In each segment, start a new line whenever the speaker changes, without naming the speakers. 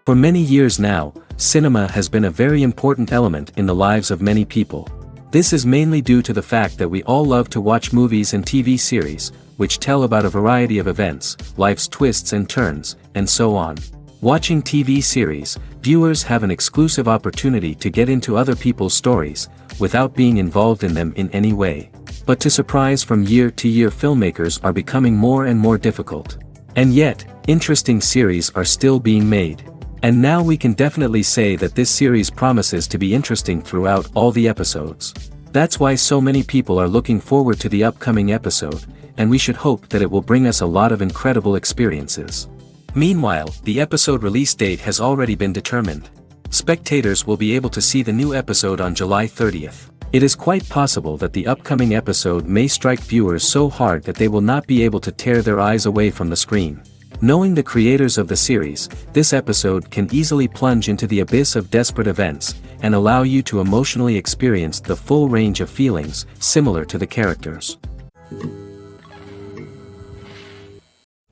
For many years now, cinema has been a very important element in the lives of many people. This is mainly due to the fact that we all love to watch movies and TV series, which tell about a variety of events, life's twists and turns, and so on. Watching TV series, viewers have an exclusive opportunity to get into other people's stories, without being involved in them in any way. But to surprise from year to year, filmmakers are becoming more and more difficult. And yet, interesting series are still being made. And now we can definitely say that this series promises to be interesting throughout all the episodes. That's why so many people are looking forward to the upcoming episode, and we should hope that it will bring us a lot of incredible experiences. Meanwhile, the episode release date has already been determined. Spectators will be able to see the new episode on July 30th. It is quite possible that the upcoming episode may strike viewers so hard that they will not be able to tear their eyes away from the screen. Knowing the creators of the series, this episode can easily plunge into the abyss of desperate events, and allow you to emotionally experience the full range of feelings, similar to the characters.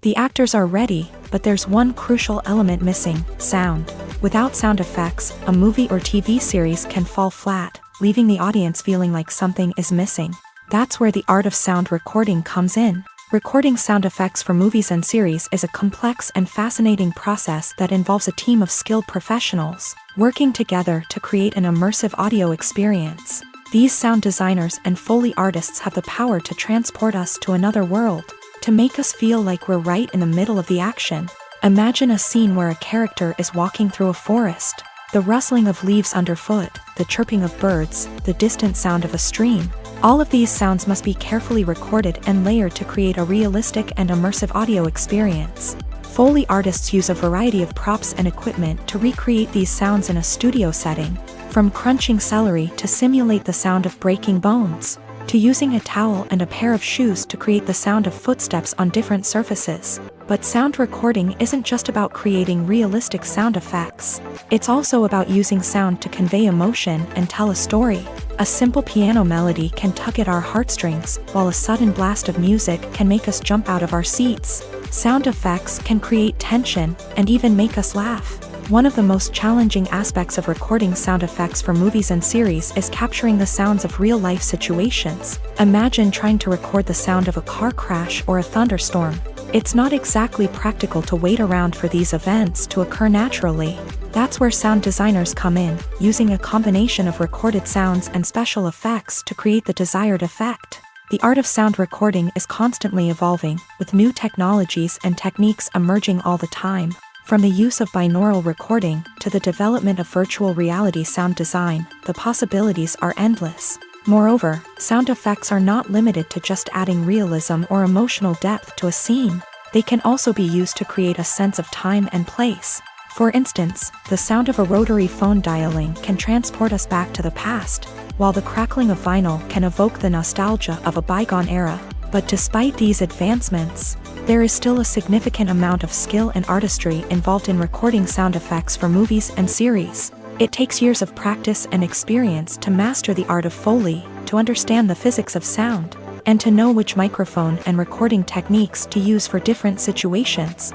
The actors are ready, but there's one crucial element missing: sound. Without sound effects, a movie or TV series can fall flat, leaving the audience feeling like something is missing. That's where the art of sound recording comes in. Recording sound effects for movies and series is a complex and fascinating process that involves a team of skilled professionals working together to create an immersive audio experience. These sound designers and Foley artists have the power to transport us to another world, to make us feel like we're right in the middle of the action. Imagine a scene where a character is walking through a forest. The rustling of leaves underfoot, the chirping of birds, the distant sound of a stream. All of these sounds must be carefully recorded and layered to create a realistic and immersive audio experience. Foley artists use a variety of props and equipment to recreate these sounds in a studio setting, from crunching celery to simulate the sound of breaking bones, to using a towel and a pair of shoes to create the sound of footsteps on different surfaces. But sound recording isn't just about creating realistic sound effects. It's also about using sound to convey emotion and tell a story. A simple piano melody can tug at our heartstrings, while a sudden blast of music can make us jump out of our seats. Sound effects can create tension and even make us laugh. One of the most challenging aspects of recording sound effects for movies and series is capturing the sounds of real-life situations. Imagine trying to record the sound of a car crash or a thunderstorm. It's not exactly practical to wait around for these events to occur naturally. That's where sound designers come in, using a combination of recorded sounds and special effects to create the desired effect. The art of sound recording is constantly evolving, with new technologies and techniques emerging all the time. From the use of binaural recording to the development of virtual reality sound design, the possibilities are endless. Moreover, sound effects are not limited to just adding realism or emotional depth to a scene. They can also be used to create a sense of time and place. For instance, the sound of a rotary phone dialing can transport us back to the past, while the crackling of vinyl can evoke the nostalgia of a bygone era. But despite these advancements, there is still a significant amount of skill and artistry involved in recording sound effects for movies and series. It takes years of practice and experience to master the art of Foley, to understand the physics of sound, and to know which microphone and recording techniques to use for different situations.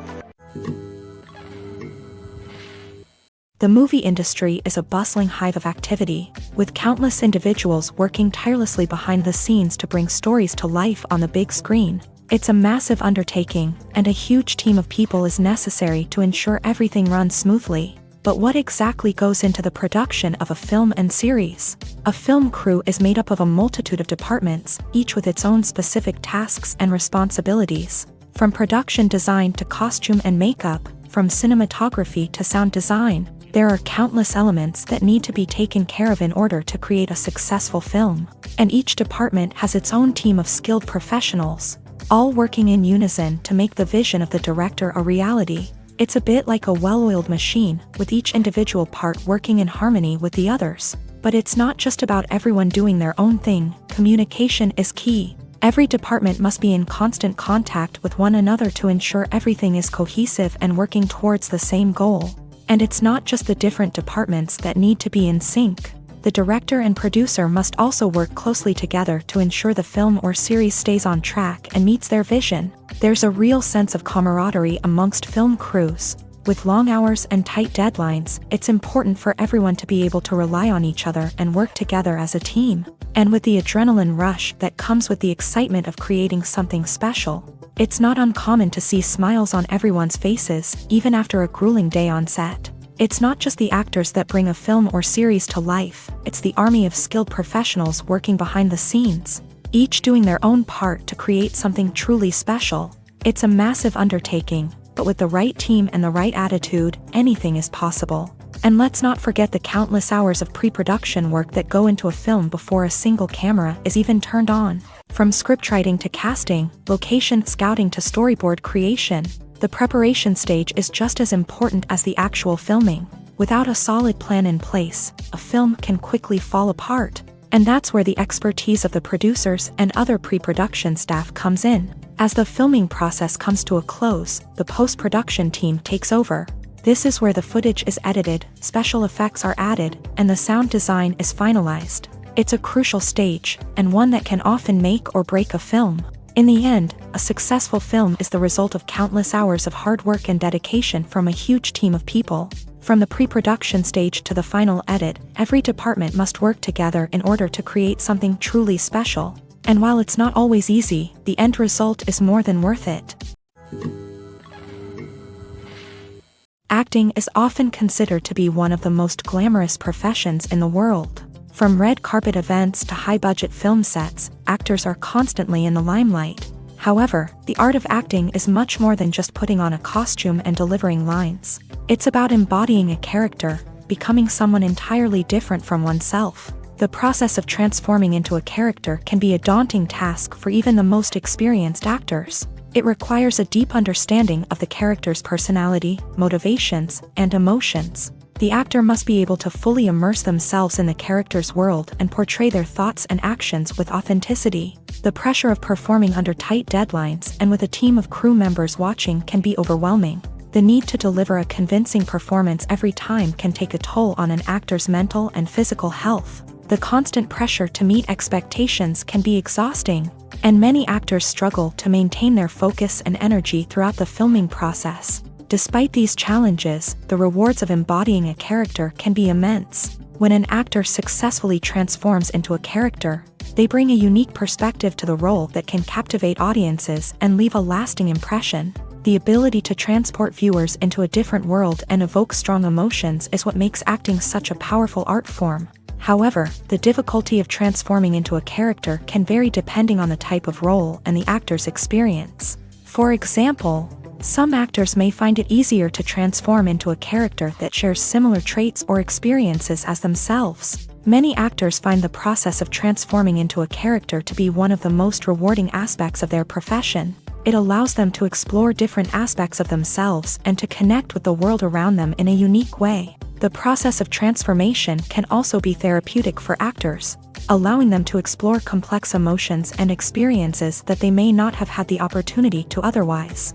The movie industry is a bustling hive of activity, with countless individuals working tirelessly behind the scenes to bring stories to life on the big screen. It's a massive undertaking, and a huge team of people is necessary to ensure everything runs smoothly. But what exactly goes into the production of a film and series? A film crew is made up of a multitude of departments, each with its own specific tasks and responsibilities. From production design to costume and makeup, from cinematography to sound design, there are countless elements that need to be taken care of in order to create a successful film. And each department has its own team of skilled professionals, all working in unison to make the vision of the director a reality. It's a bit like a well-oiled machine, with each individual part working in harmony with the others. But it's not just about everyone doing their own thing. Communication is key. Every department must be in constant contact with one another to ensure everything is cohesive and working towards the same goal. And it's not just the different departments that need to be in sync. The director and producer must also work closely together to ensure the film or series stays on track and meets their vision. There's a real sense of camaraderie amongst film crews. With long hours and tight deadlines, it's important for everyone to be able to rely on each other and work together as a team. And with the adrenaline rush that comes with the excitement of creating something special, it's not uncommon to see smiles on everyone's faces, even after a grueling day on set. It's not just the actors that bring a film or series to life, it's the army of skilled professionals working behind the scenes, each doing their own part to create something truly special. It's a massive undertaking, but with the right team and the right attitude, anything is possible. And let's not forget the countless hours of pre-production work that go into a film before a single camera is even turned on. From scriptwriting to casting, location scouting to storyboard creation, the preparation stage is just as important as the actual filming. Without a solid plan in place, a film can quickly fall apart. And that's where the expertise of the producers and other pre-production staff comes in. As the filming process comes to a close, the post-production team takes over. This is where the footage is edited, special effects are added, and the sound design is finalized. It's a crucial stage, and one that can often make or break a film. In the end, a successful film is the result of countless hours of hard work and dedication from a huge team of people. From the pre-production stage to the final edit, every department must work together in order to create something truly special. And while it's not always easy, the end result is more than worth it. Acting is often considered to be one of the most glamorous professions in the world. From red carpet events to high-budget film sets, actors are constantly in the limelight. However, the art of acting is much more than just putting on a costume and delivering lines. It's about embodying a character, becoming someone entirely different from oneself. The process of transforming into a character can be a daunting task for even the most experienced actors. It requires a deep understanding of the character's personality, motivations, and emotions. The actor must be able to fully immerse themselves in the character's world and portray their thoughts and actions with authenticity. The pressure of performing under tight deadlines and with a team of crew members watching can be overwhelming. The need to deliver a convincing performance every time can take a toll on an actor's mental and physical health. The constant pressure to meet expectations can be exhausting, and many actors struggle to maintain their focus and energy throughout the filming process. Despite these challenges, the rewards of embodying a character can be immense. When an actor successfully transforms into a character, they bring a unique perspective to the role that can captivate audiences and leave a lasting impression. The ability to transport viewers into a different world and evoke strong emotions is what makes acting such a powerful art form. However, the difficulty of transforming into a character can vary depending on the type of role and the actor's experience. For example, some actors may find it easier to transform into a character that shares similar traits or experiences as themselves. Many actors find the process of transforming into a character to be one of the most rewarding aspects of their profession. It allows them to explore different aspects of themselves and to connect with the world around them in a unique way. The process of transformation can also be therapeutic for actors, allowing them to explore complex emotions and experiences that they may not have had the opportunity to otherwise.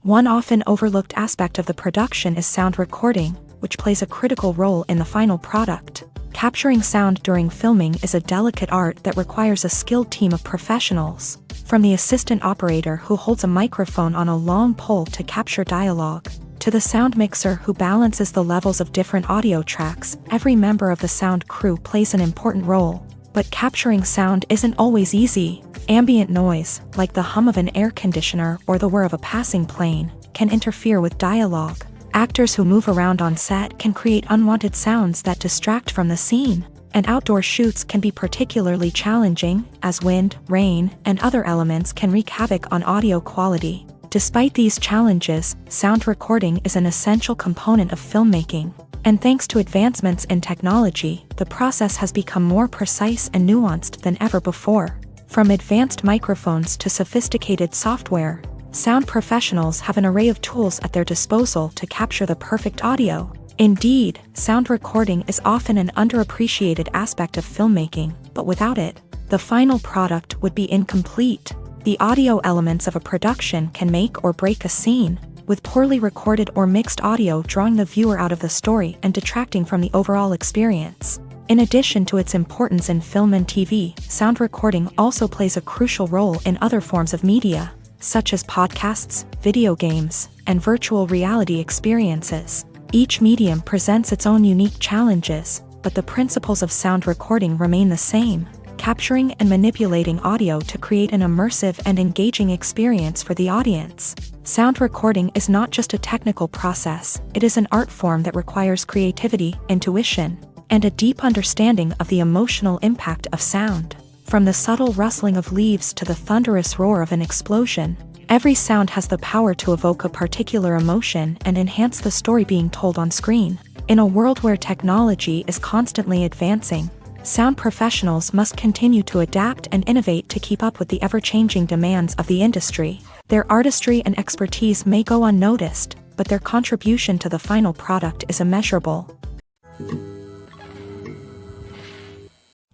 One often overlooked aspect of the production is sound recording, which plays a critical role in the final product. Capturing sound during filming is a delicate art that requires a skilled team of professionals. From the assistant operator who holds a microphone on a long pole to capture dialogue, to the sound mixer who balances the levels of different audio tracks, every member of the sound crew plays an important role. But capturing sound isn't always easy. Ambient noise, like the hum of an air conditioner or the whir of a passing plane, can interfere with dialogue. Actors who move around on set can create unwanted sounds that distract from the scene. And outdoor shoots can be particularly challenging, as wind, rain, and other elements can wreak havoc on audio quality. Despite these challenges, sound recording is an essential component of filmmaking. And thanks to advancements in technology, the process has become more precise and nuanced than ever before. From advanced microphones to sophisticated software, sound professionals have an array of tools at their disposal to capture the perfect audio. Indeed, sound recording is often an underappreciated aspect of filmmaking, but without it, the final product would be incomplete. The audio elements of a production can make or break a scene, with poorly recorded or mixed audio drawing the viewer out of the story and detracting from the overall experience. In addition to its importance in film and TV, sound recording also plays a crucial role in other forms of media. such as podcasts, video games, and virtual reality experiences. Each medium presents its own unique challenges, but the principles of sound recording remain the same, capturing and manipulating audio to create an immersive and engaging experience for the audience. Sound recording is not just a technical process, it is an art form that requires creativity, intuition, and a deep understanding of the emotional impact of sound. From the subtle rustling of leaves to the thunderous roar of an explosion, every sound has the power to evoke a particular emotion and enhance the story being told on screen. In a world where technology is constantly advancing, sound professionals must continue to adapt and innovate to keep up with the ever-changing demands of the industry. Their artistry and expertise may go unnoticed, but their contribution to the final product is immeasurable.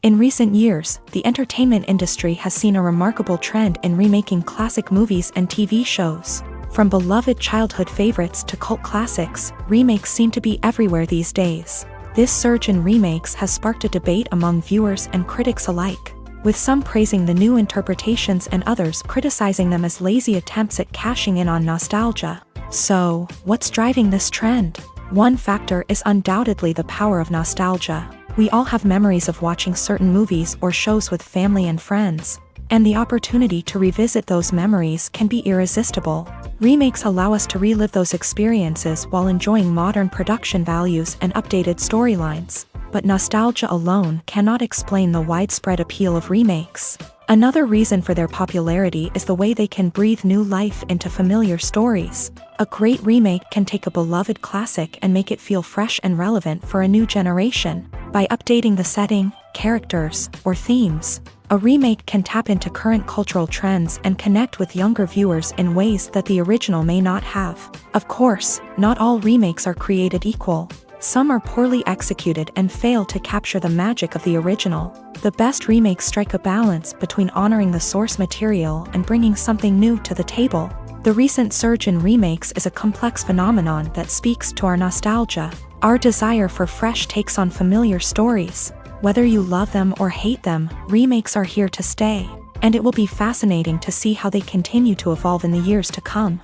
In recent years, the entertainment industry has seen a remarkable trend in remaking classic movies and TV shows. From beloved childhood favorites to cult classics, remakes seem to be everywhere these days. This surge in remakes has sparked a debate among viewers and critics alike, with some praising the new interpretations and others criticizing them as lazy attempts at cashing in on nostalgia. So, what's driving this trend? One factor is undoubtedly the power of nostalgia. We all have memories of watching certain movies or shows with family and friends, and the opportunity to revisit those memories can be irresistible. Remakes allow us to relive those experiences while enjoying modern production values and updated storylines, but nostalgia alone cannot explain the widespread appeal of remakes. Another reason for their popularity is the way they can breathe new life into familiar stories. A great remake can take a beloved classic and make it feel fresh and relevant for a new generation. By updating the setting, characters, or themes, a remake can tap into current cultural trends and connect with younger viewers in ways that the original may not have. Of course, not all remakes are created equal. Some are poorly executed and fail to capture the magic of the original. The best remakes strike a balance between honoring the source material and bringing something new to the table. The recent surge in remakes is a complex phenomenon that speaks to our nostalgia, our desire for fresh takes on familiar stories. Whether you love them or hate them, remakes are here to stay, and it will be fascinating to see how they continue to evolve in the years to come.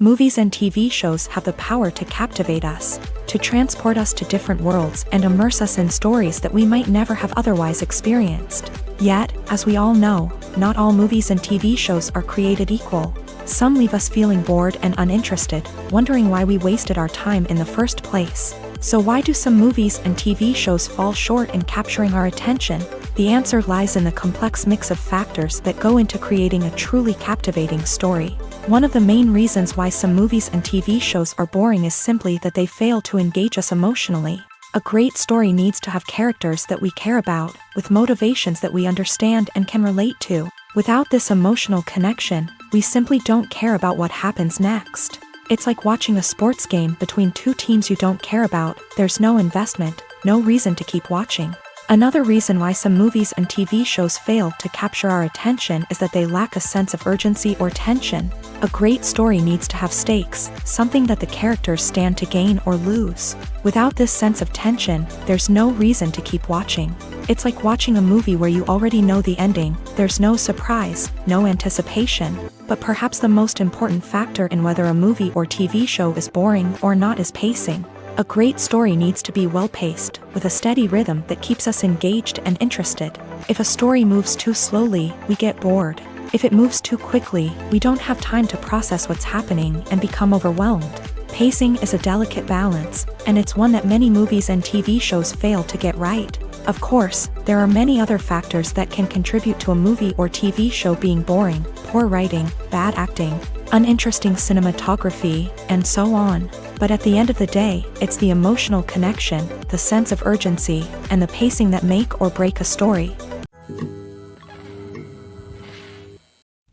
Movies and TV shows have the power to captivate us, to transport us to different worlds and immerse us in stories that we might never have otherwise experienced. Yet, as we all know, not all movies and TV shows are created equal. Some leave us feeling bored and uninterested, wondering why we wasted our time in the first place. So why do some movies and TV shows fall short in capturing our attention? The answer lies in the complex mix of factors that go into creating a truly captivating story. One of the main reasons why some movies and TV shows are boring is simply that they fail to engage us emotionally. A great story needs to have characters that we care about, with motivations that we understand and can relate to. Without this emotional connection, we simply don't care about what happens next. It's like watching a sports game between two teams you don't care about. There's no investment, no reason to keep watching. Another reason why some movies and TV shows fail to capture our attention is that they lack a sense of urgency or tension. A great story needs to have stakes, something that the characters stand to gain or lose. Without this sense of tension, there's no reason to keep watching. It's like watching a movie where you already know the ending. There's no surprise, no anticipation. But perhaps the most important factor in whether a movie or TV show is boring or not is pacing. A great story needs to be well-paced, with a steady rhythm that keeps us engaged and interested. If a story moves too slowly, we get bored. If it moves too quickly, we don't have time to process what's happening and become overwhelmed. Pacing is a delicate balance, and it's one that many movies and TV shows fail to get right. Of course, there are many other factors that can contribute to a movie or TV show being boring: poor writing, bad acting, uninteresting cinematography, and so on. But at the end of the day, it's the emotional connection, the sense of urgency, and the pacing that make or break a story.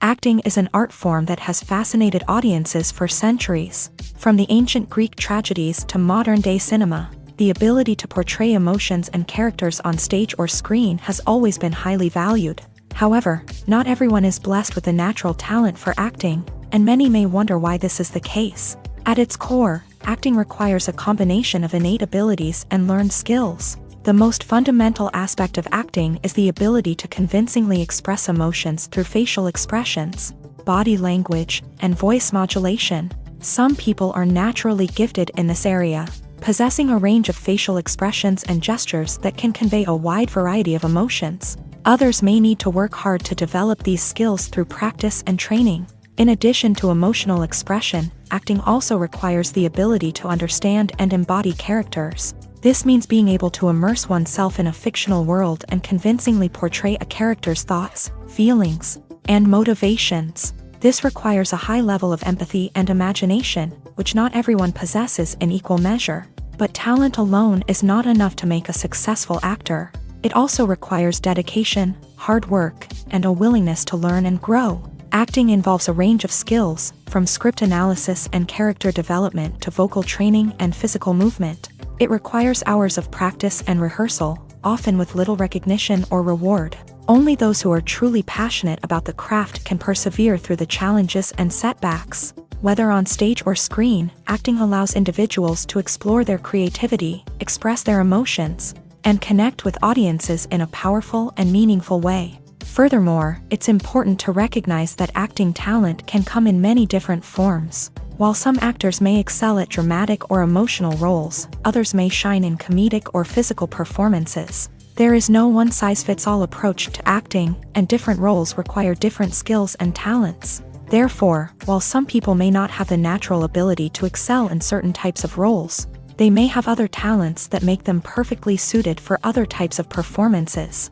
Acting is an art form that has fascinated audiences for centuries. From the ancient Greek tragedies to modern-day cinema, the ability to portray emotions and characters on stage or screen has always been highly valued. However, not everyone is blessed with a natural talent for acting, and many may wonder why this is the case. At its core, acting requires a combination of innate abilities and learned skills. The most fundamental aspect of acting is the ability to convincingly express emotions through facial expressions, body language, and voice modulation. Some people are naturally gifted in this area, possessing a range of facial expressions and gestures that can convey a wide variety of emotions. Others may need to work hard to develop these skills through practice and training. In addition to emotional expression, acting also requires the ability to understand and embody characters. This means being able to immerse oneself in a fictional world and convincingly portray a character's thoughts, feelings, and motivations. This requires a high level of empathy and imagination, which not everyone possesses in equal measure. But talent alone is not enough to make a successful actor. It also requires dedication, hard work, and a willingness to learn and grow. Acting involves a range of skills, from script analysis and character development to vocal training and physical movement. It requires hours of practice and rehearsal, often with little recognition or reward. Only those who are truly passionate about the craft can persevere through the challenges and setbacks. Whether on stage or screen, acting allows individuals to explore their creativity, express their emotions, and connect with audiences in a powerful and meaningful way. Furthermore, it's important to recognize that acting talent can come in many different forms. While some actors may excel at dramatic or emotional roles, others may shine in comedic or physical performances. There is no one-size-fits-all approach to acting, and different roles require different skills and talents. Therefore, while some people may not have the natural ability to excel in certain types of roles, they may have other talents that make them perfectly suited for other types of performances.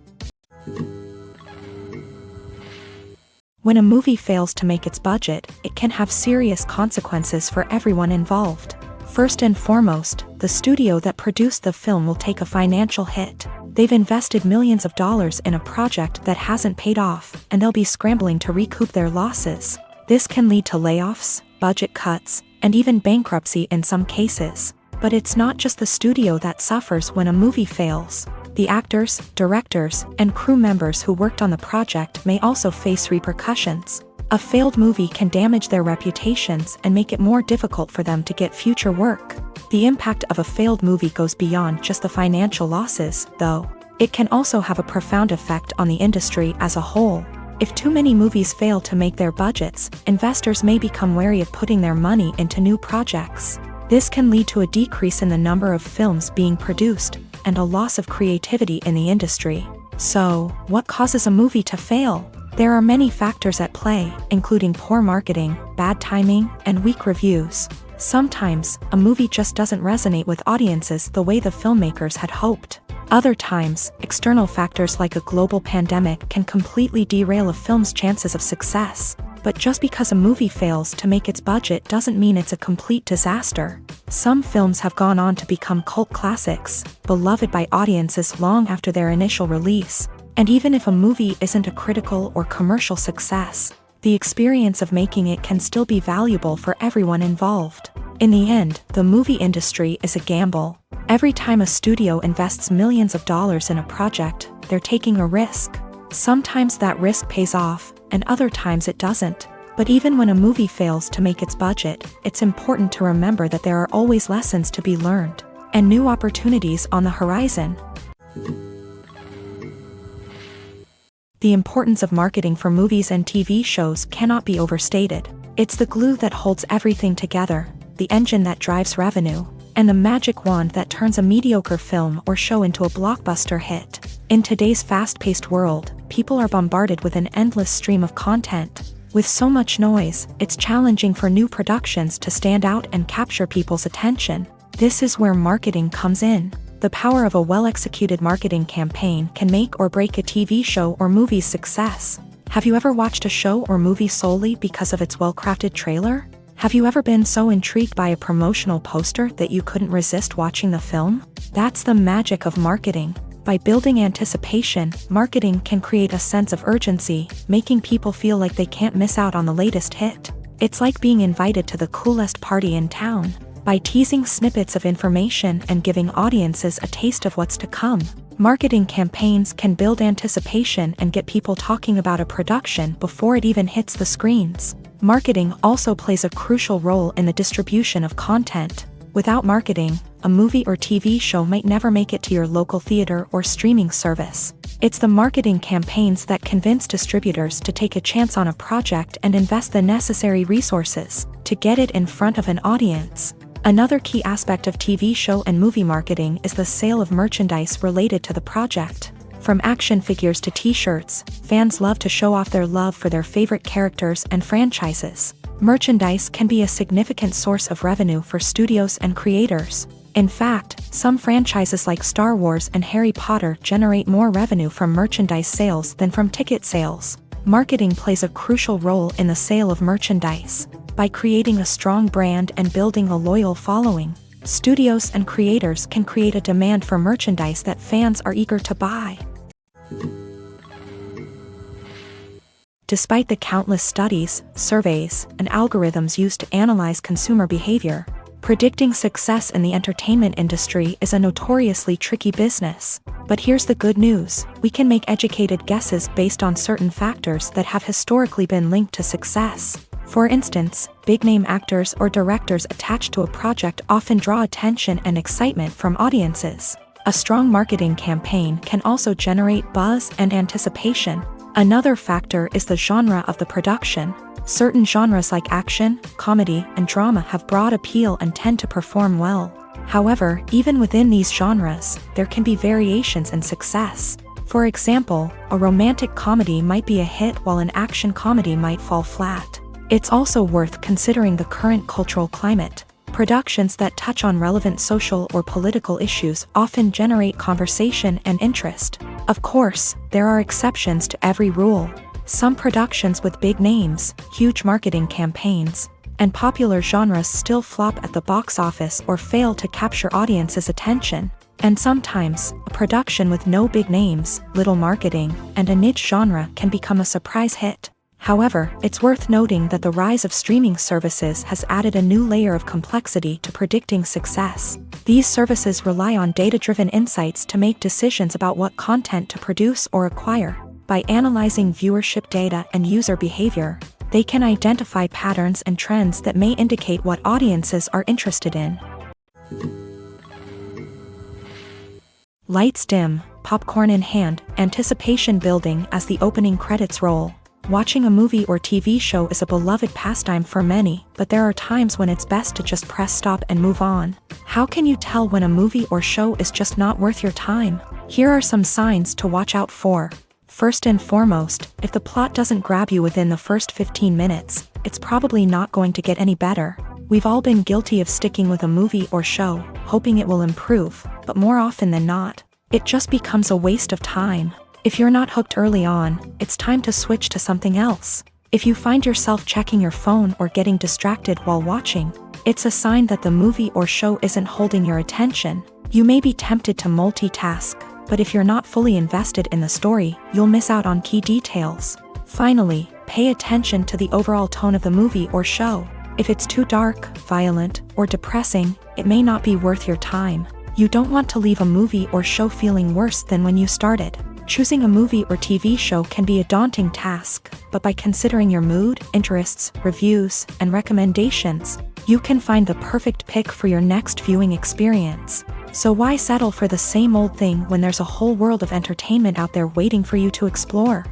When a movie fails to make its budget, it can have serious consequences for everyone involved. First and foremost, the studio that produced the film will take a financial hit. They've invested millions of dollars in a project that hasn't paid off, and they'll be scrambling to recoup their losses. This can lead to layoffs, budget cuts, and even bankruptcy in some cases. But it's not just the studio that suffers when a movie fails. The actors, directors, and crew members who worked on the project may also face repercussions. A failed movie can damage their reputations and make it more difficult for them to get future work. The impact of a failed movie goes beyond just the financial losses, though. It can also have a profound effect on the industry as a whole. If too many movies fail to make their budgets, investors may become wary of putting their money into new projects. This can lead to a decrease in the number of films being produced, and a loss of creativity in the industry. So, what causes a movie to fail? There are many factors at play, including poor marketing, bad timing, and weak reviews. Sometimes, a movie just doesn't resonate with audiences the way the filmmakers had hoped. Other times, external factors like a global pandemic can completely derail a film's chances of success. But just because a movie fails to make its budget doesn't mean it's a complete disaster. Some films have gone on to become cult classics, beloved by audiences long after their initial release. And even if a movie isn't a critical or commercial success, the experience of making it can still be valuable for everyone involved. In the end, the movie industry is a gamble. Every time a studio invests millions of dollars in a project, they're taking a risk. Sometimes that risk pays off, and other times it doesn't. But even when a movie fails to make its budget, it's important to remember that there are always lessons to be learned, and new opportunities on the horizon. The importance of marketing for movies and TV shows cannot be overstated. It's the glue that holds everything together, the engine that drives revenue, and the magic wand that turns a mediocre film or show into a blockbuster hit. In today's fast-paced world, people are bombarded with an endless stream of content. With so much noise, it's challenging for new productions to stand out and capture people's attention. This is where marketing comes in. The power of a well-executed marketing campaign can make or break a TV show or movie's success. Have you ever watched a show or movie solely because of its well-crafted trailer? Have you ever been so intrigued by a promotional poster that you couldn't resist watching the film? That's the magic of marketing. By building anticipation, marketing can create a sense of urgency, making people feel like they can't miss out on the latest hit. It's like being invited to the coolest party in town. By teasing snippets of information and giving audiences a taste of what's to come, marketing campaigns can build anticipation and get people talking about a production before it even hits the screens. Marketing also plays a crucial role in the distribution of content. Without marketing, a movie or TV show might never make it to your local theater or streaming service. It's the marketing campaigns that convince distributors to take a chance on a project and invest the necessary resources to get it in front of an audience. Another key aspect of TV show and movie marketing is the sale of merchandise related to the project. From action figures to t-shirts, fans love to show off their love for their favorite characters and franchises. Merchandise can be a significant source of revenue for studios and creators. In fact, some franchises like Star Wars and Harry Potter generate more revenue from merchandise sales than from ticket sales. Marketing plays a crucial role in the sale of merchandise. By creating a strong brand and building a loyal following, studios and creators can create a demand for merchandise that fans are eager to buy. Despite the countless studies, surveys, and algorithms used to analyze consumer behavior, predicting success in the entertainment industry is a notoriously tricky business. But here's the good news: we can make educated guesses based on certain factors that have historically been linked to success. For instance, big-name actors or directors attached to a project often draw attention and excitement from audiences. A strong marketing campaign can also generate buzz and anticipation. Another factor is the genre of the production. Certain genres like action, comedy, and drama have broad appeal and tend to perform well. However, even within these genres, there can be variations in success. For example, a romantic comedy might be a hit while an action comedy might fall flat. It's also worth considering the current cultural climate. Productions that touch on relevant social or political issues often generate conversation and interest. Of course, there are exceptions to every rule. Some productions with big names, huge marketing campaigns, and popular genres still flop at the box office or fail to capture audiences' attention. And sometimes, a production with no big names, little marketing, and a niche genre can become a surprise hit. However, it's worth noting that the rise of streaming services has added a new layer of complexity to predicting success. These services rely on data-driven insights to make decisions about what content to produce or acquire. By analyzing viewership data and user behavior, they can identify patterns and trends that may indicate what audiences are interested in. Lights dim, popcorn in hand, anticipation building as the opening credits roll. Watching a movie or TV show is a beloved pastime for many, but there are times when it's best to just press stop and move on. How can you tell when a movie or show is just not worth your time? Here are some signs to watch out for. First and foremost, if the plot doesn't grab you within the first 15 minutes, it's probably not going to get any better. We've all been guilty of sticking with a movie or show, hoping it will improve, but more often than not, it just becomes a waste of time. If you're not hooked early on, it's time to switch to something else. If you find yourself checking your phone or getting distracted while watching, it's a sign that the movie or show isn't holding your attention. You may be tempted to multitask, but if you're not fully invested in the story, you'll miss out on key details. Finally, pay attention to the overall tone of the movie or show. If it's too dark, violent, or depressing, it may not be worth your time. You don't want to leave a movie or show feeling worse than when you started. Choosing a movie or TV show can be a daunting task, but by considering your mood, interests, reviews, and recommendations, you can find the perfect pick for your next viewing experience. So why settle for the same old thing when there's a whole world of entertainment out there waiting for you to explore?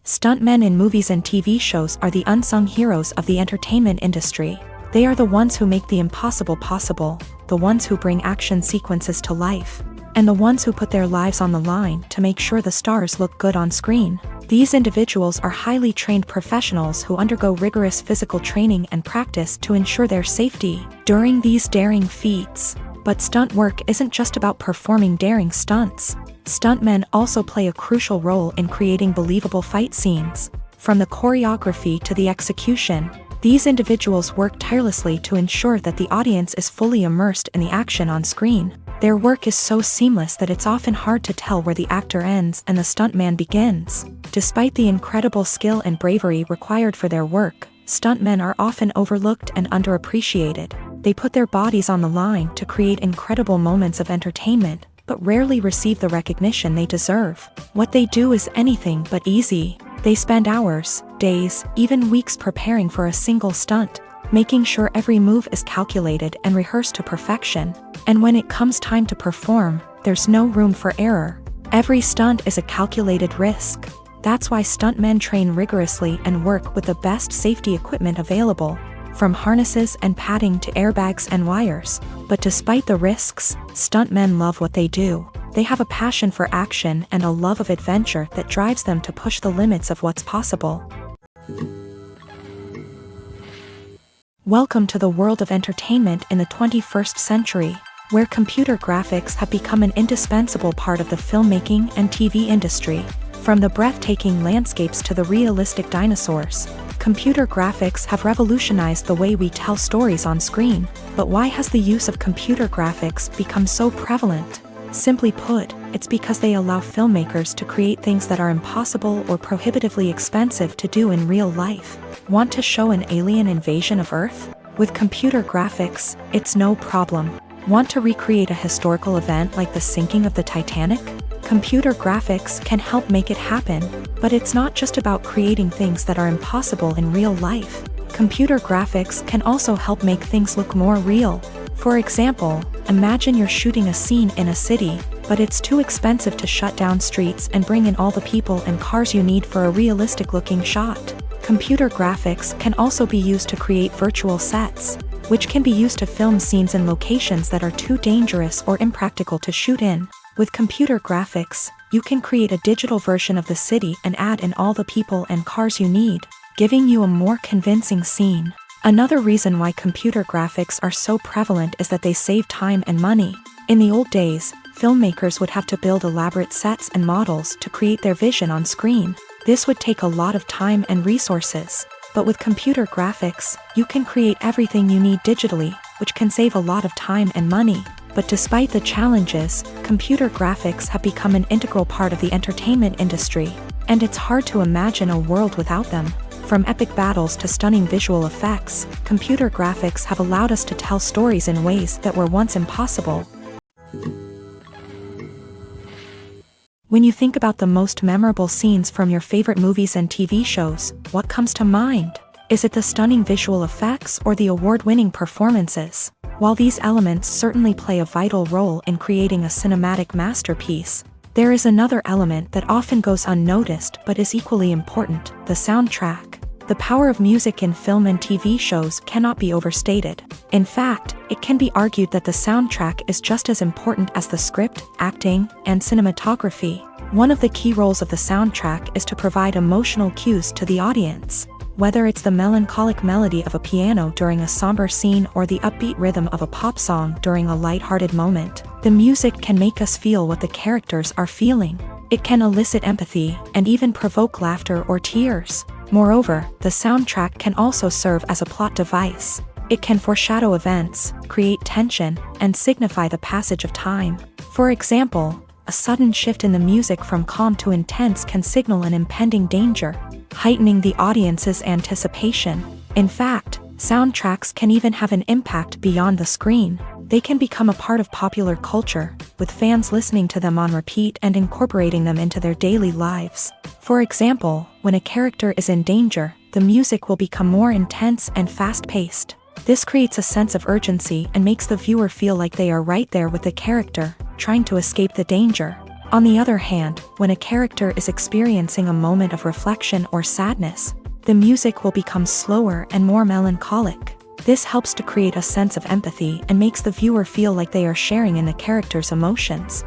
Stuntmen in movies and TV shows are the unsung heroes of the entertainment industry. They are the ones who make the impossible possible, the ones who bring action sequences to life, and the ones who put their lives on the line to make sure the stars look good on screen. These individuals are highly trained professionals who undergo rigorous physical training and practice to ensure their safety during these daring feats. But stunt work isn't just about performing daring stunts. Stuntmen also play a crucial role in creating believable fight scenes. From the choreography to the execution, these individuals work tirelessly to ensure that the audience is fully immersed in the action on screen. Their work is so seamless that it's often hard to tell where the actor ends and the stuntman begins. Despite the incredible skill and bravery required for their work, stuntmen are often overlooked and underappreciated. They put their bodies on the line to create incredible moments of entertainment, but rarely receive the recognition they deserve. What they do is anything but easy. They spend hours, days, even weeks preparing for a single stunt. making sure every move is calculated and rehearsed to perfection. And when it comes time to perform, there's no room for error. Every stunt is a calculated risk. That's why stuntmen train rigorously and work with the best safety equipment available, from harnesses and padding to airbags and wires. But despite the risks, stuntmen love what they do. They have a passion for action and a love of adventure that drives them to push the limits of what's possible. Welcome to the world of entertainment in the 21st century, where computer graphics have become an indispensable part of the filmmaking and TV industry. From the breathtaking landscapes to the realistic dinosaurs, computer graphics have revolutionized the way we tell stories on screen. But why has the use of computer graphics become so prevalent? Simply put, it's because they allow filmmakers to create things that are impossible or prohibitively expensive to do in real life. Want to show an alien invasion of Earth? With computer graphics, it's no problem. Want to recreate a historical event like the sinking of the Titanic? Computer graphics can help make it happen, but it's not just about creating things that are impossible in real life. Computer graphics can also help make things look more real. For example, imagine you're shooting a scene in a city, but it's too expensive to shut down streets and bring in all the people and cars you need for a realistic-looking shot. Computer graphics can also be used to create virtual sets, which can be used to film scenes in locations that are too dangerous or impractical to shoot in. With computer graphics, you can create a digital version of the city and add in all the people and cars you need, giving you a more convincing scene. Another reason why computer graphics are so prevalent is that they save time and money. In the old days, filmmakers would have to build elaborate sets and models to create their vision on screen. This would take a lot of time and resources. But with computer graphics, you can create everything you need digitally, which can save a lot of time and money. But despite the challenges, computer graphics have become an integral part of the entertainment industry, and it's hard to imagine a world without them. From epic battles to stunning visual effects, computer graphics have allowed us to tell stories in ways that were once impossible. When you think about the most memorable scenes from your favorite movies and TV shows, what comes to mind? Is it the stunning visual effects or the award-winning performances? While these elements certainly play a vital role in creating a cinematic masterpiece, there is another element that often goes unnoticed but is equally important: the soundtrack. The power of music in film and TV shows cannot be overstated. In fact, it can be argued that the soundtrack is just as important as the script, acting, and cinematography. One of the key roles of the soundtrack is to provide emotional cues to the audience. Whether it's the melancholic melody of a piano during a somber scene or the upbeat rhythm of a pop song during a lighthearted moment, the music can make us feel what the characters are feeling. It can elicit empathy and even provoke laughter or tears. Moreover, the soundtrack can also serve as a plot device. It can foreshadow events, create tension, and signify the passage of time. For example, a sudden shift in the music from calm to intense can signal an impending danger, heightening the audience's anticipation. In fact, soundtracks can even have an impact beyond the screen. They can become a part of popular culture, with fans listening to them on repeat and incorporating them into their daily lives. For example, when a character is in danger, the music will become more intense and fast-paced. This creates a sense of urgency and makes the viewer feel like they are right there with the character, trying to escape the danger. On the other hand, when a character is experiencing a moment of reflection or sadness, the music will become slower and more melancholic. This helps to create a sense of empathy and makes the viewer feel like they are sharing in the character's emotions.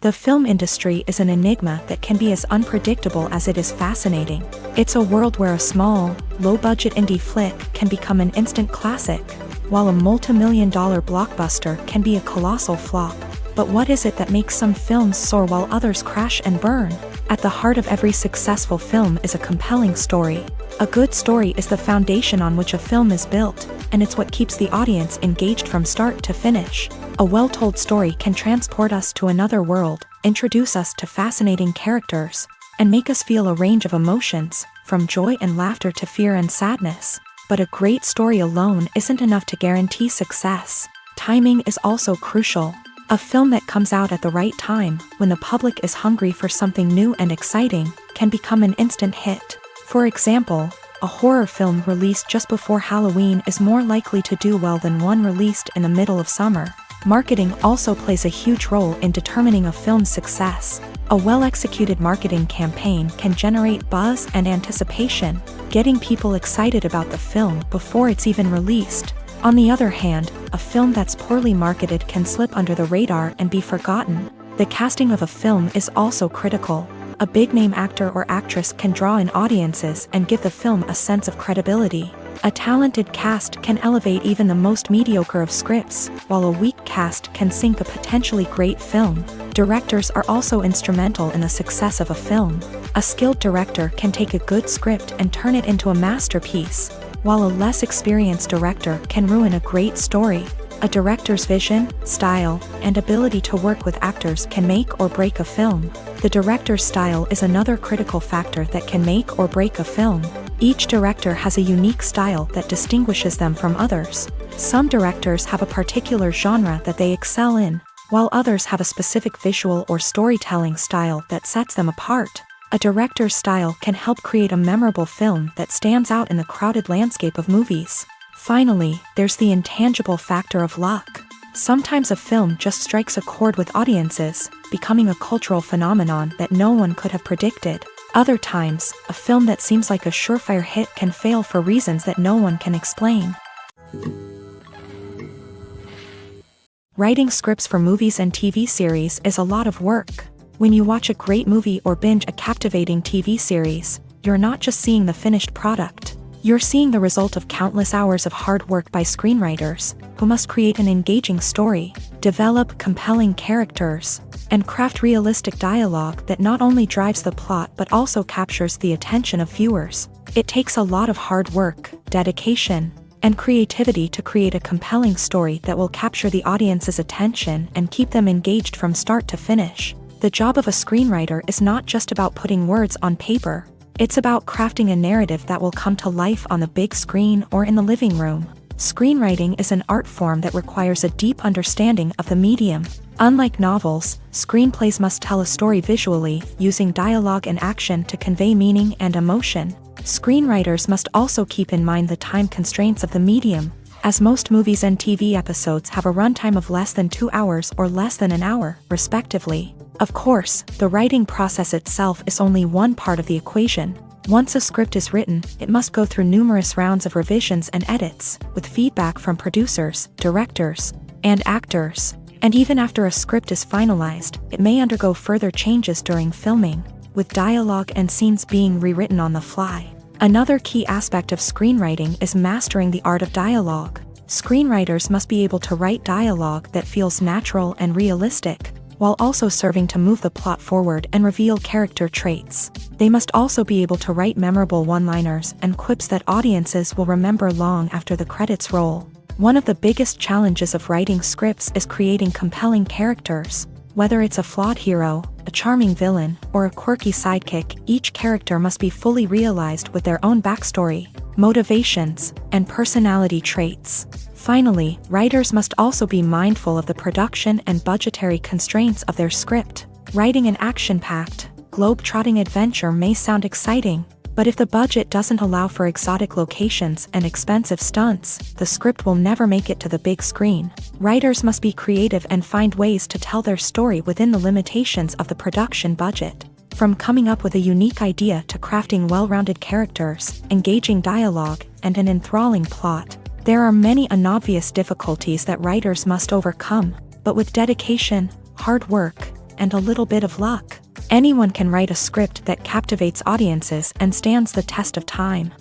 The film industry is an enigma that can be as unpredictable as it is fascinating. It's a world where a small, low-budget indie flick can become an instant classic, while a multi-million-dollar blockbuster can be a colossal flop. But what is it that makes some films soar while others crash and burn? At the heart of every successful film is a compelling story. A good story is the foundation on which a film is built, and it's what keeps the audience engaged from start to finish. A well-told story can transport us to another world, introduce us to fascinating characters, and make us feel a range of emotions, from joy and laughter to fear and sadness. But a great story alone isn't enough to guarantee success. Timing is also crucial. A film that comes out at the right time, when the public is hungry for something new and exciting, can become an instant hit. For example, a horror film released just before Halloween is more likely to do well than one released in the middle of summer. Marketing also plays a huge role in determining a film's success. A well-executed marketing campaign can generate buzz and anticipation, getting people excited about the film before it's even released. On the other hand, a film that's poorly marketed can slip under the radar and be forgotten. The casting of a film is also critical. A big-name actor or actress can draw in audiences and give the film a sense of credibility. A talented cast can elevate even the most mediocre of scripts, while a weak cast can sink a potentially great film. Directors are also instrumental in the success of a film. A skilled director can take a good script and turn it into a masterpiece, while a less experienced director can ruin a great story. A director's vision, style, and ability to work with actors can make or break a film. The director's style is another critical factor that can make or break a film. Each director has a unique style that distinguishes them from others. Some directors have a particular genre that they excel in, while others have a specific visual or storytelling style that sets them apart. A director's style can help create a memorable film that stands out in the crowded landscape of movies. Finally, there's the intangible factor of luck. Sometimes a film just strikes a chord with audiences, becoming a cultural phenomenon that no one could have predicted. Other times, a film that seems like a surefire hit can fail for reasons that no one can explain. Writing scripts for movies and TV series is a lot of work. When you watch a great movie or binge a captivating TV series, you're not just seeing the finished product. You're seeing the result of countless hours of hard work by screenwriters, who must create an engaging story, develop compelling characters, and craft realistic dialogue that not only drives the plot but also captures the attention of viewers. It takes a lot of hard work, dedication, and creativity to create a compelling story that will capture the audience's attention and keep them engaged from start to finish. The job of a screenwriter is not just about putting words on paper. It's about crafting a narrative that will come to life on the big screen or in the living room. Screenwriting is an art form that requires a deep understanding of the medium. Unlike novels, screenplays must tell a story visually, using dialogue and action to convey meaning and emotion. Screenwriters must also keep in mind the time constraints of the medium, as most movies and TV episodes have a runtime of less than 2 hours or less than an hour, respectively. Of course, the writing process itself is only one part of the equation. Once a script is written, it must go through numerous rounds of revisions and edits, with feedback from producers, directors, and actors. And even after a script is finalized, it may undergo further changes during filming, with dialogue and scenes being rewritten on the fly. Another key aspect of screenwriting is mastering the art of dialogue. Screenwriters must be able to write dialogue that feels natural and realistic, while also serving to move the plot forward and reveal character traits. They must also be able to write memorable one-liners and quips that audiences will remember long after the credits roll. One of the biggest challenges of writing scripts is creating compelling characters. Whether it's a flawed hero, a charming villain, or a quirky sidekick, each character must be fully realized with their own backstory, motivations, and personality traits. Finally, writers must also be mindful of the production and budgetary constraints of their script. Writing an action-packed, globe-trotting adventure may sound exciting, but if the budget doesn't allow for exotic locations and expensive stunts, the script will never make it to the big screen. Writers must be creative and find ways to tell their story within the limitations of the production budget. From coming up with a unique idea to crafting well-rounded characters, engaging dialogue, and an enthralling plot, there are many unobvious difficulties that writers must overcome, but with dedication, hard work, and a little bit of luck, anyone can write a script that captivates audiences and stands the test of time.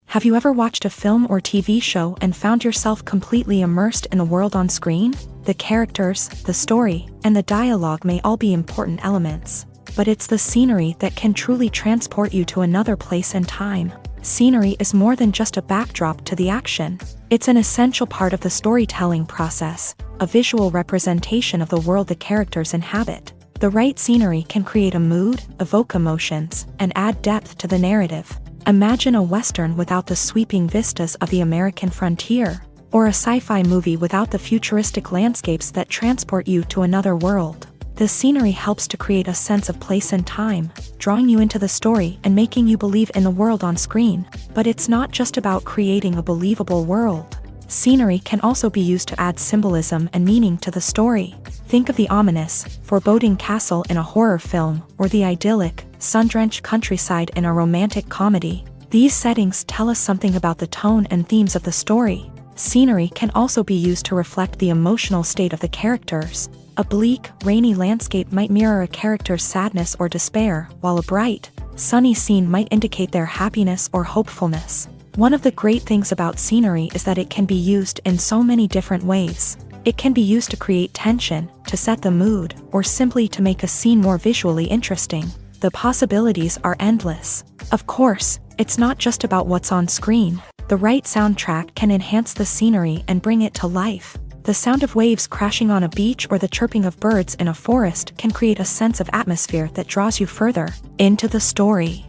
Have you ever watched a film or TV show and found yourself completely immersed in the world on screen? The characters, the story, and the dialogue may all be important elements, but it's the scenery that can truly transport you to another place and time. Scenery is more than just a backdrop to the action. It's an essential part of the storytelling process, a visual representation of the world the characters inhabit. The right scenery can create a mood, evoke emotions, and add depth to the narrative. Imagine a Western without the sweeping vistas of the American frontier, or a sci-fi movie without the futuristic landscapes that transport you to another world. The scenery helps to create a sense of place and time, drawing you into the story and making you believe in the world on screen. But it's not just about creating a believable world. Scenery can also be used to add symbolism and meaning to the story. Think of the ominous, foreboding castle in a horror film, or the idyllic, sun-drenched countryside in a romantic comedy. These settings tell us something about the tone and themes of the story. Scenery can also be used to reflect the emotional state of the characters. A bleak, rainy landscape might mirror a character's sadness or despair, while a bright, sunny scene might indicate their happiness or hopefulness. One of the great things about scenery is that it can be used in so many different ways. It can be used to create tension, to set the mood, or simply to make a scene more visually interesting. The possibilities are endless. Of course, it's not just about what's on screen. The right soundtrack can enhance the scenery and bring it to life. The sound of waves crashing on a beach or the chirping of birds in a forest can create a sense of atmosphere that draws you further into the story.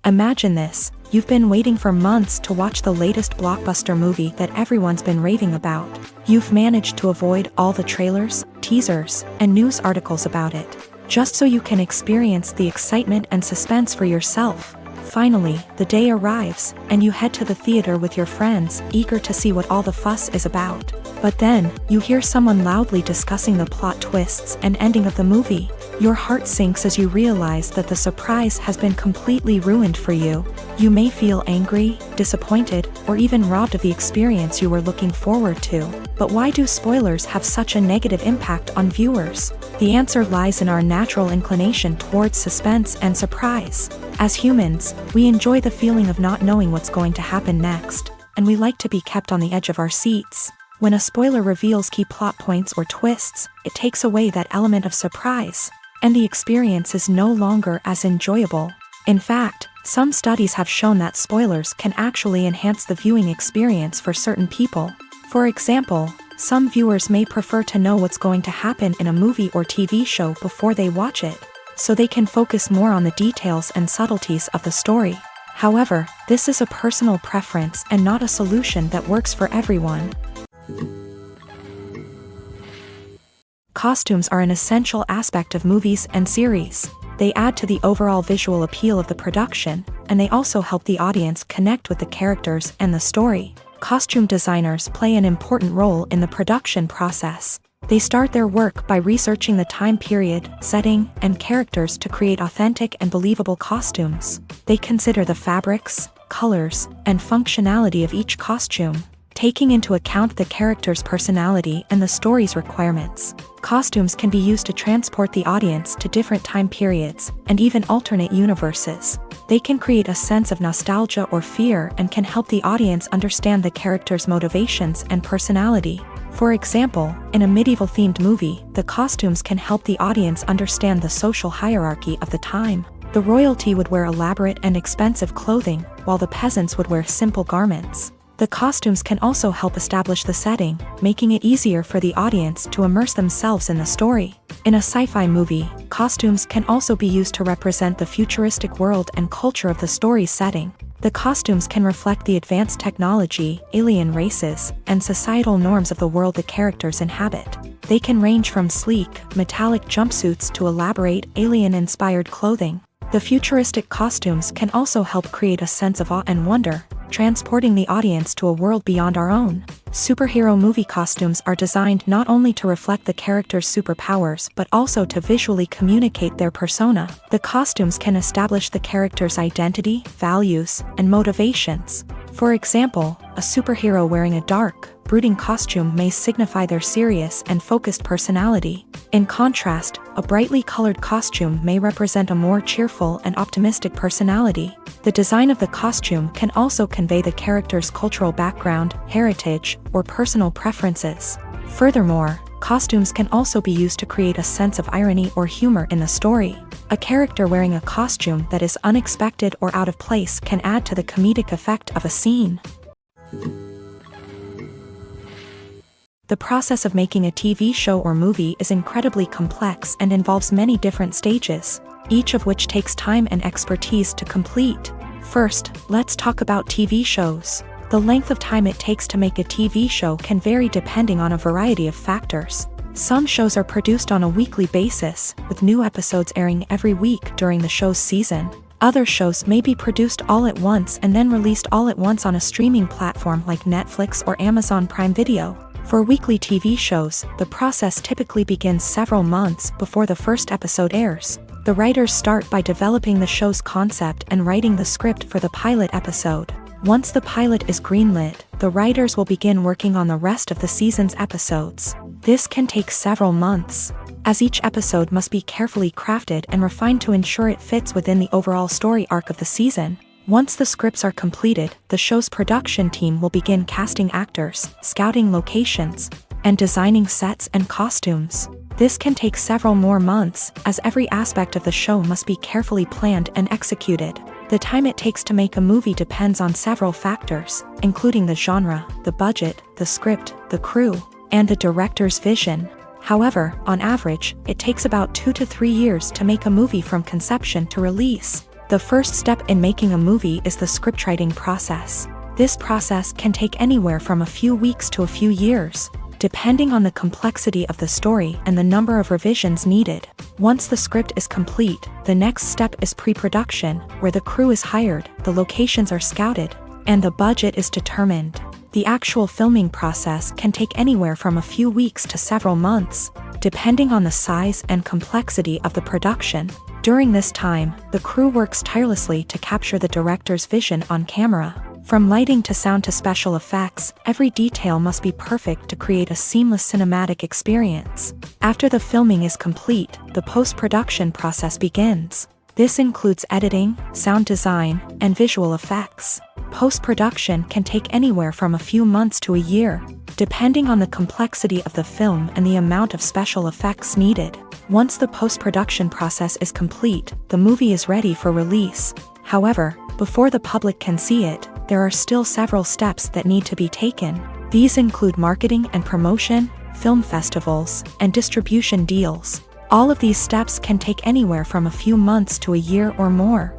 Imagine this: you've been waiting for months to watch the latest blockbuster movie that everyone's been raving about. You've managed to avoid all the trailers, teasers, and news articles about it, just so you can experience the excitement and suspense for yourself. Finally, the day arrives, and you head to the theater with your friends, eager to see what all the fuss is about. But then, you hear someone loudly discussing the plot twists and ending of the movie. Your heart sinks as you realize that the surprise has been completely ruined for you. You may feel angry, disappointed, or even robbed of the experience you were looking forward to. But why do spoilers have such a negative impact on viewers? The answer lies in our natural inclination towards suspense and surprise. As humans, we enjoy the feeling of not knowing what's going to happen next, and we like to be kept on the edge of our seats. When a spoiler reveals key plot points or twists, it takes away that element of surprise, and the experience is no longer as enjoyable. In fact, some studies have shown that spoilers can actually enhance the viewing experience for certain people. For example, some viewers may prefer to know what's going to happen in a movie or TV show before they watch it, so they can focus more on the details and subtleties of the story. However, this is a personal preference and not a solution that works for everyone. Costumes are an essential aspect of movies and series. They add to the overall visual appeal of the production, and they also help the audience connect with the characters and the story. Costume designers play an important role in the production process. They start their work by researching the time period, setting, and characters to create authentic and believable costumes. They consider the fabrics, colors, and functionality of each costume, taking into account the character's personality and the story's requirements. Costumes can be used to transport the audience to different time periods, and even alternate universes. They can create a sense of nostalgia or fear and can help the audience understand the character's motivations and personality. For example, in a medieval-themed movie, the costumes can help the audience understand the social hierarchy of the time. The royalty would wear elaborate and expensive clothing, while the peasants would wear simple garments. The costumes can also help establish the setting, making it easier for the audience to immerse themselves in the story. In a sci-fi movie, costumes can also be used to represent the futuristic world and culture of the story's setting. The costumes can reflect the advanced technology, alien races, and societal norms of the world the characters inhabit. They can range from sleek, metallic jumpsuits to elaborate, alien-inspired clothing. The futuristic costumes can also help create a sense of awe and wonder, transporting the audience to a world beyond our own. Superhero movie costumes are designed not only to reflect the character's superpowers but also to visually communicate their persona. The costumes can establish the character's identity, values, and motivations. For example, a superhero wearing a dark, brooding costume may signify their serious and focused personality. In contrast, a brightly colored costume may represent a more cheerful and optimistic personality. The design of the costume can also convey the character's cultural background, heritage, or personal preferences. Furthermore, costumes can also be used to create a sense of irony or humor in the story. A character wearing a costume that is unexpected or out of place can add to the comedic effect of a scene. The process of making a TV show or movie is incredibly complex and involves many different stages, each of which takes time and expertise to complete. First, let's talk about TV shows. The length of time it takes to make a TV show can vary depending on a variety of factors. Some shows are produced on a weekly basis, with new episodes airing every week during the show's season. Other shows may be produced all at once and then released all at once on a streaming platform like Netflix or Amazon Prime Video. For weekly TV shows, the process typically begins several months before the first episode airs. The writers start by developing the show's concept and writing the script for the pilot episode. Once the pilot is greenlit, the writers will begin working on the rest of the season's episodes. This can take several months, as each episode must be carefully crafted and refined to ensure it fits within the overall story arc of the season. Once the scripts are completed, the show's production team will begin casting actors, scouting locations, and designing sets and costumes. This can take several more months, as every aspect of the show must be carefully planned and executed. The time it takes to make a movie depends on several factors, including the genre, the budget, the script, the crew, and the director's vision. However, on average, it takes about 2 to 3 years to make a movie from conception to release. The first step in making a movie is the scriptwriting process. This process can take anywhere from a few weeks to a few years, depending on the complexity of the story and the number of revisions needed. Once the script is complete, the next step is pre-production, where the crew is hired, the locations are scouted, and the budget is determined. The actual filming process can take anywhere from a few weeks to several months, depending on the size and complexity of the production. During this time, the crew works tirelessly to capture the director's vision on camera. From lighting to sound to special effects, every detail must be perfect to create a seamless cinematic experience. After the filming is complete, the post-production process begins. This includes editing, sound design, and visual effects. Post-production can take anywhere from a few months to a year, depending on the complexity of the film and the amount of special effects needed. Once the post-production process is complete, the movie is ready for release. However, before the public can see it, there are still several steps that need to be taken. These include marketing and promotion, film festivals, and distribution deals. All of these steps can take anywhere from a few months to a year or more.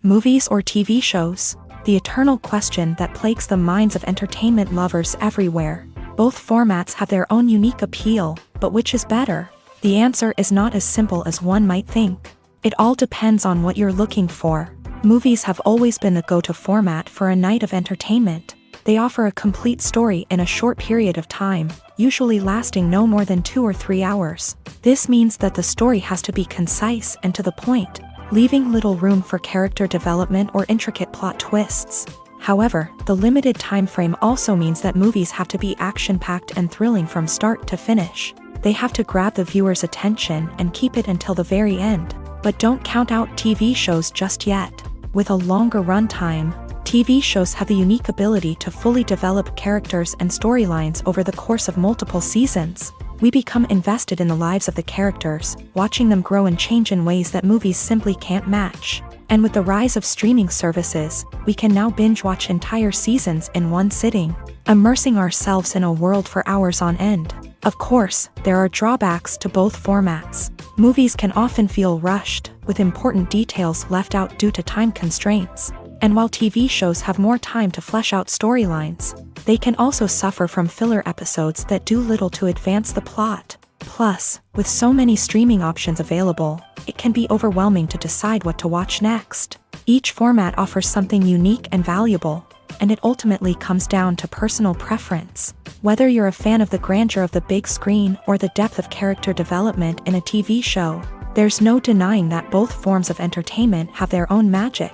Movies or TV shows? The eternal question that plagues the minds of entertainment lovers everywhere. Both formats have their own unique appeal, but which is better? The answer is not as simple as one might think. It all depends on what you're looking for. Movies have always been the go-to format for a night of entertainment. They offer a complete story in a short period of time, usually lasting no more than 2 or 3 hours. This means that the story has to be concise and to the point, leaving little room for character development or intricate plot twists. However, the limited time frame also means that movies have to be action-packed and thrilling from start to finish. They have to grab the viewer's attention and keep it until the very end. But don't count out TV shows just yet. With a longer runtime, TV shows have the unique ability to fully develop characters and storylines over the course of multiple seasons. We become invested in the lives of the characters, watching them grow and change in ways that movies simply can't match. And with the rise of streaming services, we can now binge-watch entire seasons in one sitting, immersing ourselves in a world for hours on end. Of course, there are drawbacks to both formats. Movies can often feel rushed, with important details left out due to time constraints. And while TV shows have more time to flesh out storylines, they can also suffer from filler episodes that do little to advance the plot. Plus, with so many streaming options available, it can be overwhelming to decide what to watch next. Each format offers something unique and valuable, and it ultimately comes down to personal preference. Whether you're a fan of the grandeur of the big screen or the depth of character development in a TV show, there's no denying that both forms of entertainment have their own magic.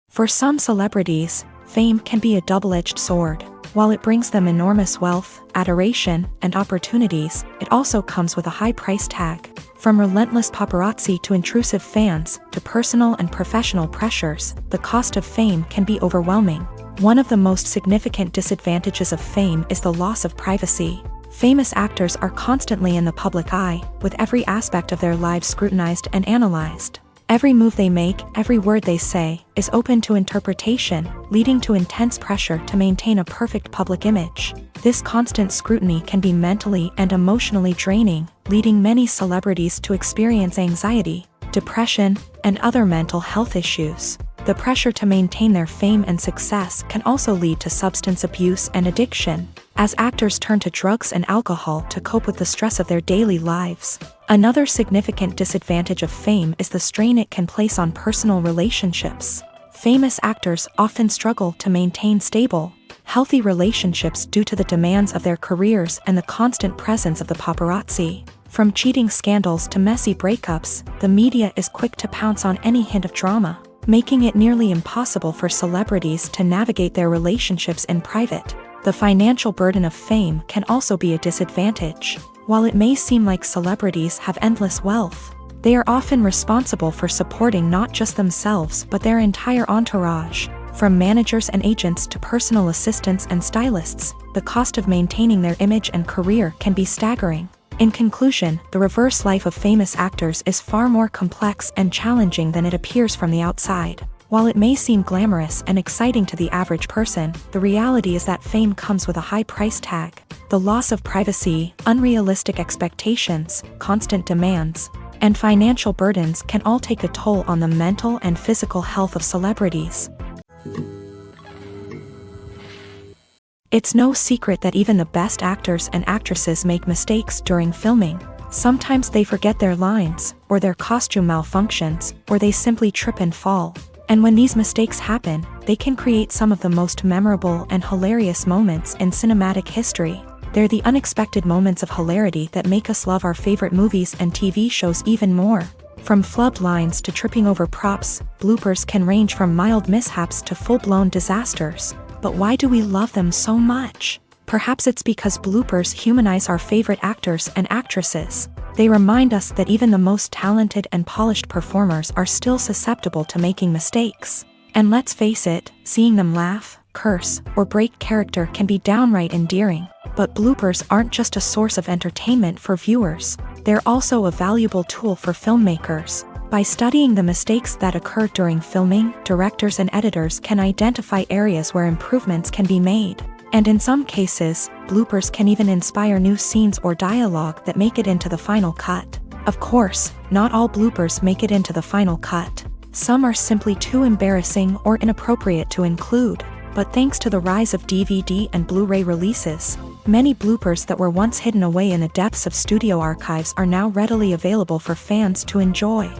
For some celebrities, fame can be a double-edged sword. While it brings them enormous wealth, adoration, and opportunities, it also comes with a high price tag. From relentless paparazzi to intrusive fans, to personal and professional pressures, the cost of fame can be overwhelming. One of the most significant disadvantages of fame is the loss of privacy. Famous actors are constantly in the public eye, with every aspect of their lives scrutinized and analyzed. Every move they make, every word they say, is open to interpretation, leading to intense pressure to maintain a perfect public image. This constant scrutiny can be mentally and emotionally draining, leading many celebrities to experience anxiety, depression, and other mental health issues. The pressure to maintain their fame and success can also lead to substance abuse and addiction, as actors turn to drugs and alcohol to cope with the stress of their daily lives. Another significant disadvantage of fame is the strain it can place on personal relationships. Famous actors often struggle to maintain stable, healthy relationships due to the demands of their careers and the constant presence of the paparazzi. From cheating scandals to messy breakups, the media is quick to pounce on any hint of drama, making it nearly impossible for celebrities to navigate their relationships in private. The financial burden of fame can also be a disadvantage. While it may seem like celebrities have endless wealth, they are often responsible for supporting not just themselves but their entire entourage. From managers and agents to personal assistants and stylists, the cost of maintaining their image and career can be staggering. In conclusion, the reverse life of famous actors is far more complex and challenging than it appears from the outside. While it may seem glamorous and exciting to the average person, the reality is that fame comes with a high price tag. The loss of privacy, unrealistic expectations, constant demands, and financial burdens can all take a toll on the mental and physical health of celebrities. It's no secret that even the best actors and actresses make mistakes during filming. Sometimes they forget their lines, or their costume malfunctions, or they simply trip and fall. And when these mistakes happen, they can create some of the most memorable and hilarious moments in cinematic history. They're the unexpected moments of hilarity that make us love our favorite movies and TV shows even more. From flubbed lines to tripping over props, bloopers can range from mild mishaps to full-blown disasters. But why do we love them so much? Perhaps it's because bloopers humanize our favorite actors and actresses. They remind us that even the most talented and polished performers are still susceptible to making mistakes. And let's face it, seeing them laugh, curse, or break character can be downright endearing. But bloopers aren't just a source of entertainment for viewers. They're also a valuable tool for filmmakers. By studying the mistakes that occur during filming, directors and editors can identify areas where improvements can be made. And in some cases, bloopers can even inspire new scenes or dialogue that make it into the final cut. Of course, not all bloopers make it into the final cut. Some are simply too embarrassing or inappropriate to include. But thanks to the rise of DVD and Blu-ray releases, many bloopers that were once hidden away in the depths of studio archives are now readily available for fans to enjoy.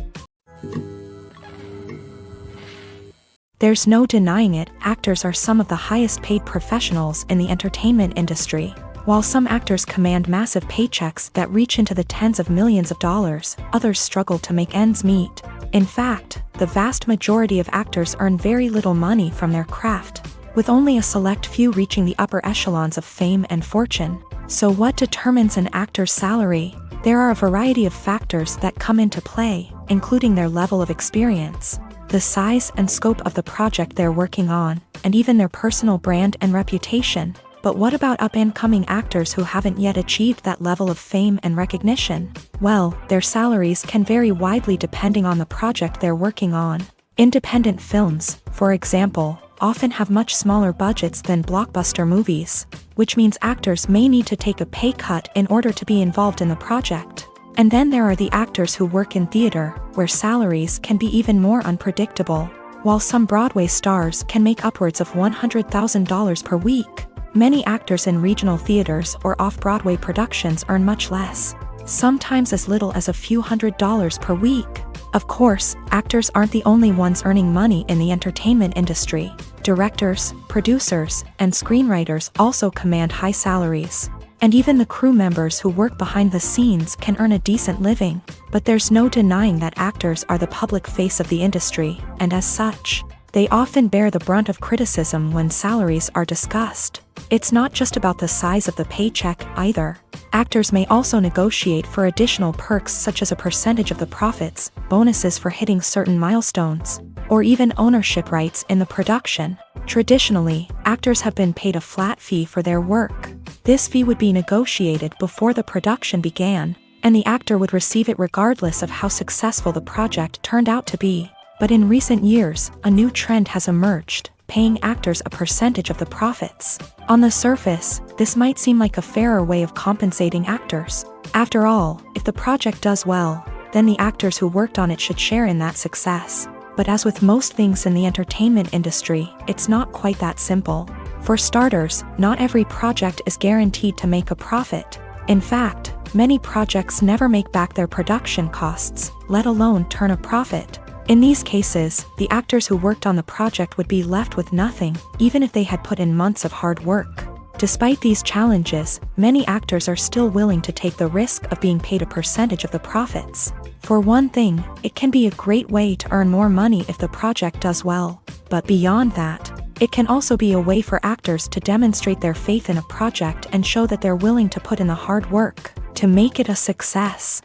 There's no denying it, actors are some of the highest paid professionals in the entertainment industry. While some actors command massive paychecks that reach into the tens of millions of dollars, others struggle to make ends meet. In fact, the vast majority of actors earn very little money from their craft, with only a select few reaching the upper echelons of fame and fortune. So what determines an actor's salary? There are a variety of factors that come into play, including their level of experience, the size and scope of the project they're working on, and even their personal brand and reputation. But what about up-and-coming actors who haven't yet achieved that level of fame and recognition? Well, their salaries can vary widely depending on the project they're working on. Independent films, for example, often have much smaller budgets than blockbuster movies, which means actors may need to take a pay cut in order to be involved in the project. And then there are the actors who work in theater, where salaries can be even more unpredictable. While some Broadway stars can make upwards of $100,000 per week, many actors in regional theaters or off-Broadway productions earn much less, sometimes as little as a few $100s per week. Of course, actors aren't the only ones earning money in the entertainment industry. Directors, producers, and screenwriters also command high salaries. And even the crew members who work behind the scenes can earn a decent living. But there's no denying that actors are the public face of the industry, and as such, they often bear the brunt of criticism when salaries are discussed. It's not just about the size of the paycheck, either. Actors may also negotiate for additional perks such as a percentage of the profits, bonuses for hitting certain milestones, or even ownership rights in the production. Traditionally, actors have been paid a flat fee for their work. This fee would be negotiated before the production began, and the actor would receive it regardless of how successful the project turned out to be. But in recent years, a new trend has emerged, paying actors a percentage of the profits. On the surface, this might seem like a fairer way of compensating actors. After all, if the project does well, then the actors who worked on it should share in that success. But as with most things in the entertainment industry, it's not quite that simple. For starters, not every project is guaranteed to make a profit. In fact, many projects never make back their production costs, let alone turn a profit. In these cases, the actors who worked on the project would be left with nothing, even if they had put in months of hard work. Despite these challenges, many actors are still willing to take the risk of being paid a percentage of the profits. For one thing, it can be a great way to earn more money if the project does well. But beyond that, it can also be a way for actors to demonstrate their faith in a project and show that they're willing to put in the hard work to make it a success.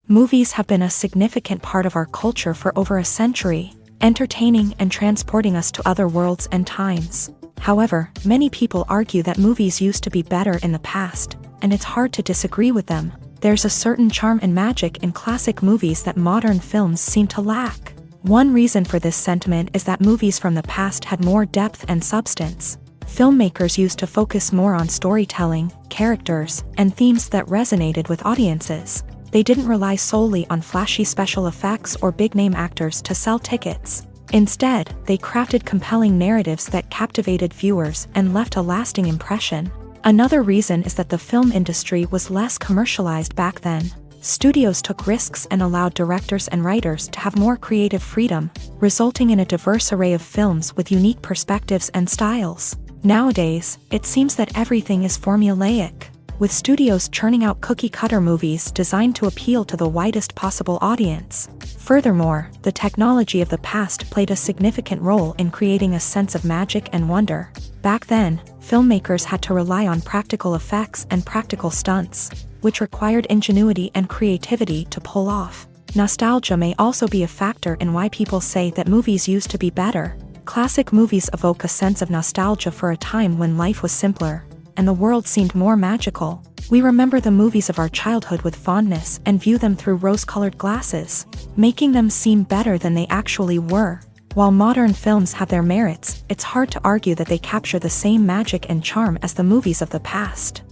Movies have been a significant part of our culture for over a century, entertaining and transporting us to other worlds and times. However, many people argue that movies used to be better in the past, and it's hard to disagree with them. There's a certain charm and magic in classic movies that modern films seem to lack. One reason for this sentiment is that movies from the past had more depth and substance. Filmmakers used to focus more on storytelling, characters, and themes that resonated with audiences. They didn't rely solely on flashy special effects or big-name actors to sell tickets. Instead, they crafted compelling narratives that captivated viewers and left a lasting impression. Another reason is that the film industry was less commercialized back then. Studios took risks and allowed directors and writers to have more creative freedom, resulting in a diverse array of films with unique perspectives and styles. Nowadays, it seems that everything is formulaic, with studios churning out cookie-cutter movies designed to appeal to the widest possible audience. Furthermore, the technology of the past played a significant role in creating a sense of magic and wonder. Back then, filmmakers had to rely on practical effects and practical stunts, which required ingenuity and creativity to pull off. Nostalgia may also be a factor in why people say that movies used to be better. Classic movies evoke a sense of nostalgia for a time when life was simpler, and the world seemed more magical. We remember the movies of our childhood with fondness and view them through rose-colored glasses, making them seem better than they actually were. While modern films have their merits, it's hard to argue that they capture the same magic and charm as the movies of the past.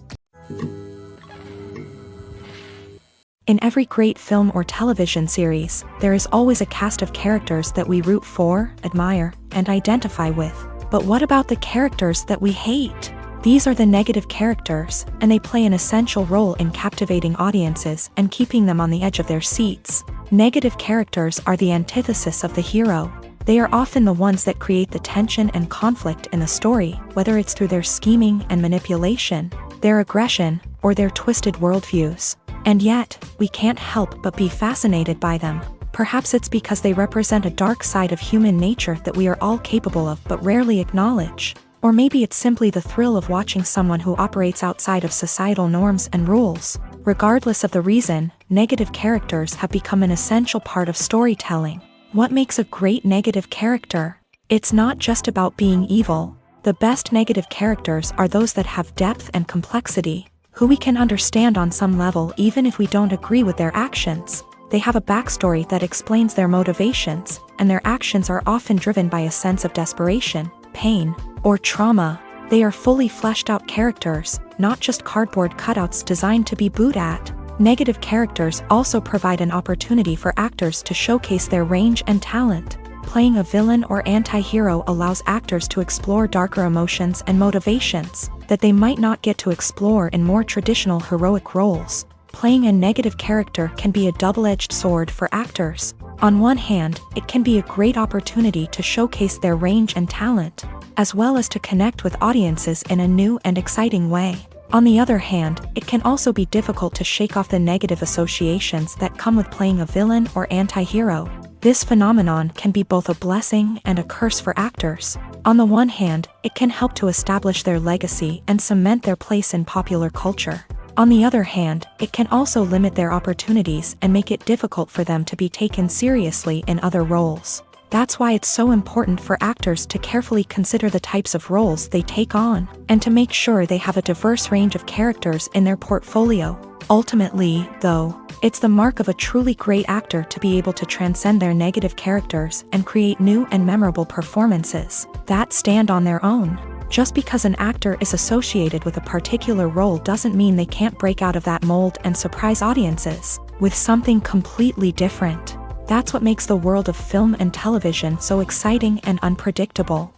In every great film or television series, there is always a cast of characters that we root for, admire, and identify with. But what about the characters that we hate? These are the negative characters, and they play an essential role in captivating audiences and keeping them on the edge of their seats. Negative characters are the antithesis of the hero. They are often the ones that create the tension and conflict in the story, whether it's through their scheming and manipulation, their aggression, or their twisted worldviews. And yet, we can't help but be fascinated by them. Perhaps it's because they represent a dark side of human nature that we are all capable of but rarely acknowledge. Or maybe it's simply the thrill of watching someone who operates outside of societal norms and rules. Regardless of the reason, negative characters have become an essential part of storytelling. What makes a great negative character? It's not just about being evil. The best negative characters are those that have depth and complexity, who we can understand on some level even if we don't agree with their actions. They have a backstory that explains their motivations, and their actions are often driven by a sense of desperation, pain, or trauma. They are fully fleshed out characters, not just cardboard cutouts designed to be booed at. Negative characters also provide an opportunity for actors to showcase their range and talent. Playing a villain or anti-hero allows actors to explore darker emotions and motivations that they might not get to explore in more traditional heroic roles. Playing a negative character can be a double-edged sword for actors. On one hand, it can be a great opportunity to showcase their range and talent, as well as to connect with audiences in a new and exciting way. On the other hand, it can also be difficult to shake off the negative associations that come with playing a villain or anti-hero. This phenomenon can be both a blessing and a curse for actors. On the one hand, it can help to establish their legacy and cement their place in popular culture. On the other hand, it can also limit their opportunities and make it difficult for them to be taken seriously in other roles. That's why it's so important for actors to carefully consider the types of roles they take on, and to make sure they have a diverse range of characters in their portfolio. Ultimately, though, it's the mark of a truly great actor to be able to transcend their negative characters and create new and memorable performances that stand on their own. Just because an actor is associated with a particular role doesn't mean they can't break out of that mold and surprise audiences with something completely different. That's what makes the world of film and television so exciting and unpredictable.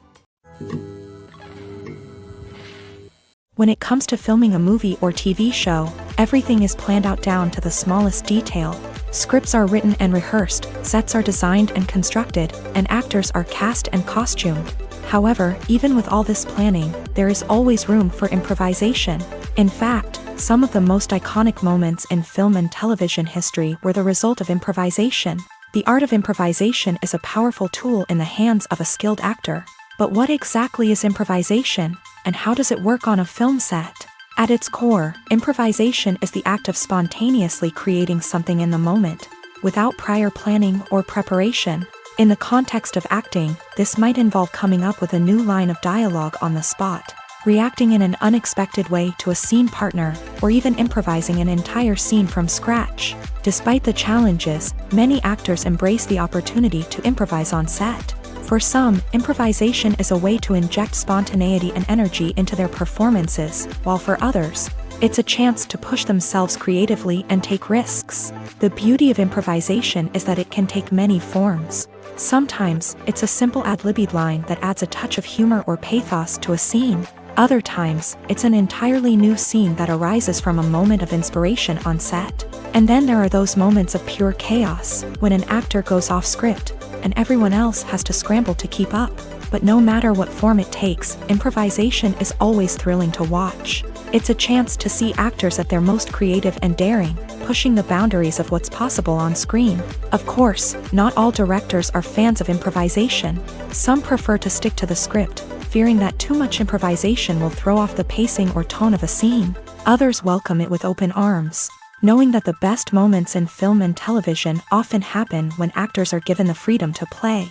When it comes to filming a movie or TV show, everything is planned out down to the smallest detail. Scripts are written and rehearsed, sets are designed and constructed, and actors are cast and costumed. However, even with all this planning, there is always room for improvisation. In fact, some of the most iconic moments in film and television history were the result of improvisation. The art of improvisation is a powerful tool in the hands of a skilled actor. But what exactly is improvisation, and how does it work on a film set? At its core, improvisation is the act of spontaneously creating something in the moment, without prior planning or preparation. In the context of acting, this might involve coming up with a new line of dialogue on the spot, reacting in an unexpected way to a scene partner, or even improvising an entire scene from scratch. Despite the challenges, many actors embrace the opportunity to improvise on set. For some, improvisation is a way to inject spontaneity and energy into their performances, while for others, it's a chance to push themselves creatively and take risks. The beauty of improvisation is that it can take many forms. Sometimes, it's a simple ad-libbed line that adds a touch of humor or pathos to a scene. Other times, it's an entirely new scene that arises from a moment of inspiration on set. And then there are those moments of pure chaos, when an actor goes off script, and everyone else has to scramble to keep up. But no matter what form it takes, improvisation is always thrilling to watch. It's a chance to see actors at their most creative and daring, pushing the boundaries of what's possible on screen. Of course, not all directors are fans of improvisation. Some prefer to stick to the script, fearing that too much improvisation will throw off the pacing or tone of a scene. Others welcome it with open arms, knowing that the best moments in film and television often happen when actors are given the freedom to play.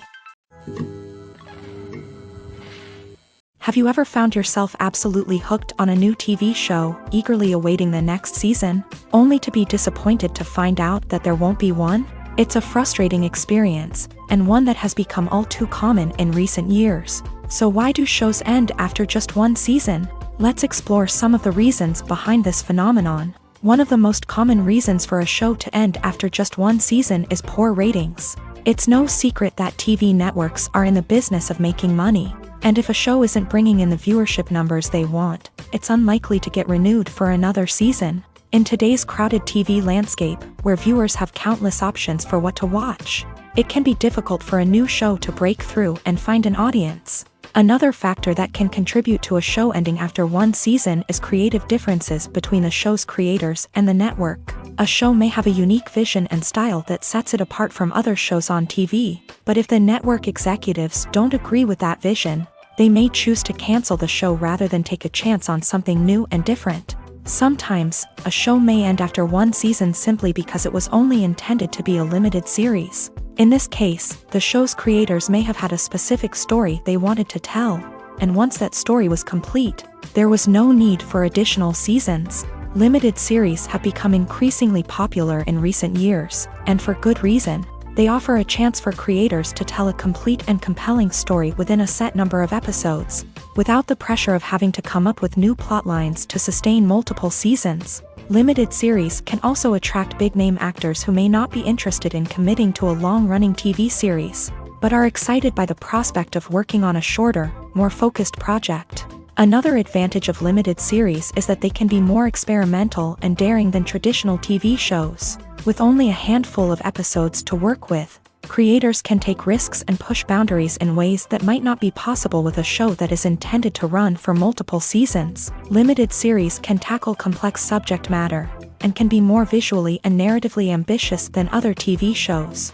Have you ever found yourself absolutely hooked on a new TV show, eagerly awaiting the next season, only to be disappointed to find out that there won't be one? It's a frustrating experience, and one that has become all too common in recent years. So why do shows end after just one season? Let's explore some of the reasons behind this phenomenon. One of the most common reasons for a show to end after just one season is poor ratings. It's no secret that TV networks are in the business of making money, and if a show isn't bringing in the viewership numbers they want, it's unlikely to get renewed for another season. In today's crowded TV landscape, where viewers have countless options for what to watch, it can be difficult for a new show to break through and find an audience. Another factor that can contribute to a show ending after one season is creative differences between the show's creators and the network. A show may have a unique vision and style that sets it apart from other shows on TV, but if the network executives don't agree with that vision, they may choose to cancel the show rather than take a chance on something new and different. Sometimes, a show may end after one season simply because it was only intended to be a limited series. In this case, the show's creators may have had a specific story they wanted to tell, and once that story was complete, there was no need for additional seasons. Limited series have become increasingly popular in recent years, and for good reason. They offer a chance for creators to tell a complete and compelling story within a set number of episodes, without the pressure of having to come up with new plotlines to sustain multiple seasons. Limited series can also attract big-name actors who may not be interested in committing to a long-running TV series, but are excited by the prospect of working on a shorter, more focused project. Another advantage of limited series is that they can be more experimental and daring than traditional TV shows. With only a handful of episodes to work with, creators can take risks and push boundaries in ways that might not be possible with a show that is intended to run for multiple seasons. Limited series can tackle complex subject matter, and can be more visually and narratively ambitious than other TV shows.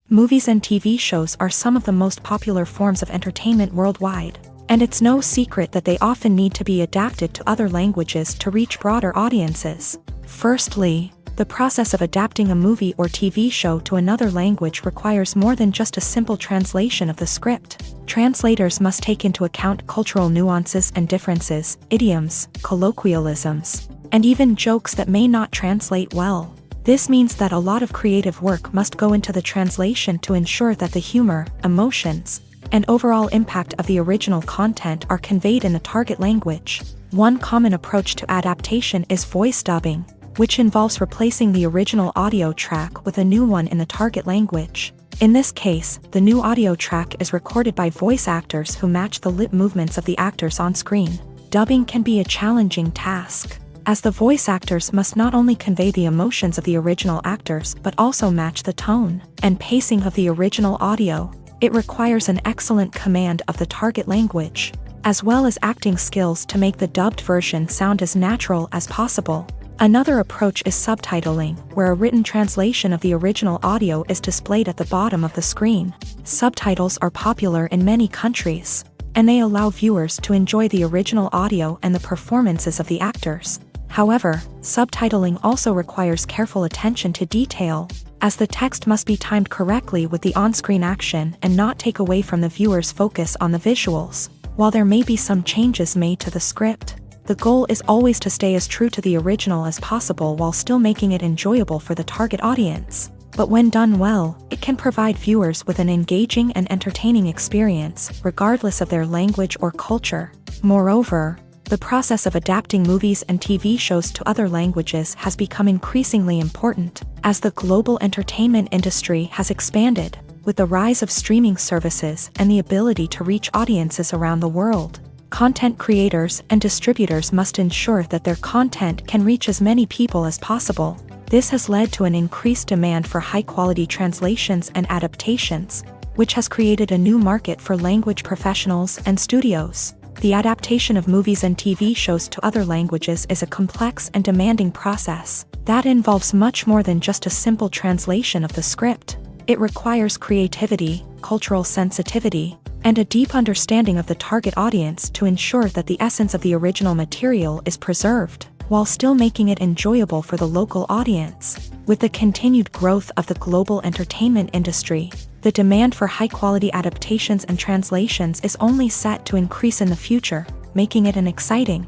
Movies and TV shows are some of the most popular forms of entertainment worldwide, and it's no secret that they often need to be adapted to other languages to reach broader audiences. Firstly, the process of adapting a movie or TV show to another language requires more than just a simple translation of the script. Translators must take into account cultural nuances and differences, idioms, colloquialisms, and even jokes that may not translate well. This means that a lot of creative work must go into the translation to ensure that the humor, emotions, and overall impact of the original content are conveyed in the target language. One common approach to adaptation is voice dubbing, which involves replacing the original audio track with a new one in the target language. In this case, the new audio track is recorded by voice actors who match the lip movements of the actors on screen. Dubbing can be a challenging task, as the voice actors must not only convey the emotions of the original actors but also match the tone and pacing of the original audio. It requires an excellent command of the target language, as well as acting skills to make the dubbed version sound as natural as possible. Another approach is subtitling, where a written translation of the original audio is displayed at the bottom of the screen. Subtitles are popular in many countries, and they allow viewers to enjoy the original audio and the performances of the actors. However, subtitling also requires careful attention to detail, as the text must be timed correctly with the on-screen action and not take away from the viewer's focus on the visuals. While there may be some changes made to the script, the goal is always to stay as true to the original as possible while still making it enjoyable for the target audience. But when done well, it can provide viewers with an engaging and entertaining experience, regardless of their language or culture. Moreover, the process of adapting movies and TV shows to other languages has become increasingly important, as the global entertainment industry has expanded, with the rise of streaming services and the ability to reach audiences around the world. Content creators and distributors must ensure that their content can reach as many people as possible. This has led to an increased demand for high-quality translations and adaptations, which has created a new market for language professionals and studios. The adaptation of movies and TV shows to other languages is a complex and demanding process that involves much more than just a simple translation of the script. It requires creativity, cultural sensitivity, and a deep understanding of the target audience to ensure that the essence of the original material is preserved, while still making it enjoyable for the local audience. With the continued growth of the global entertainment industry, the demand for high-quality adaptations and translations is only set to increase in the future, making it an exciting.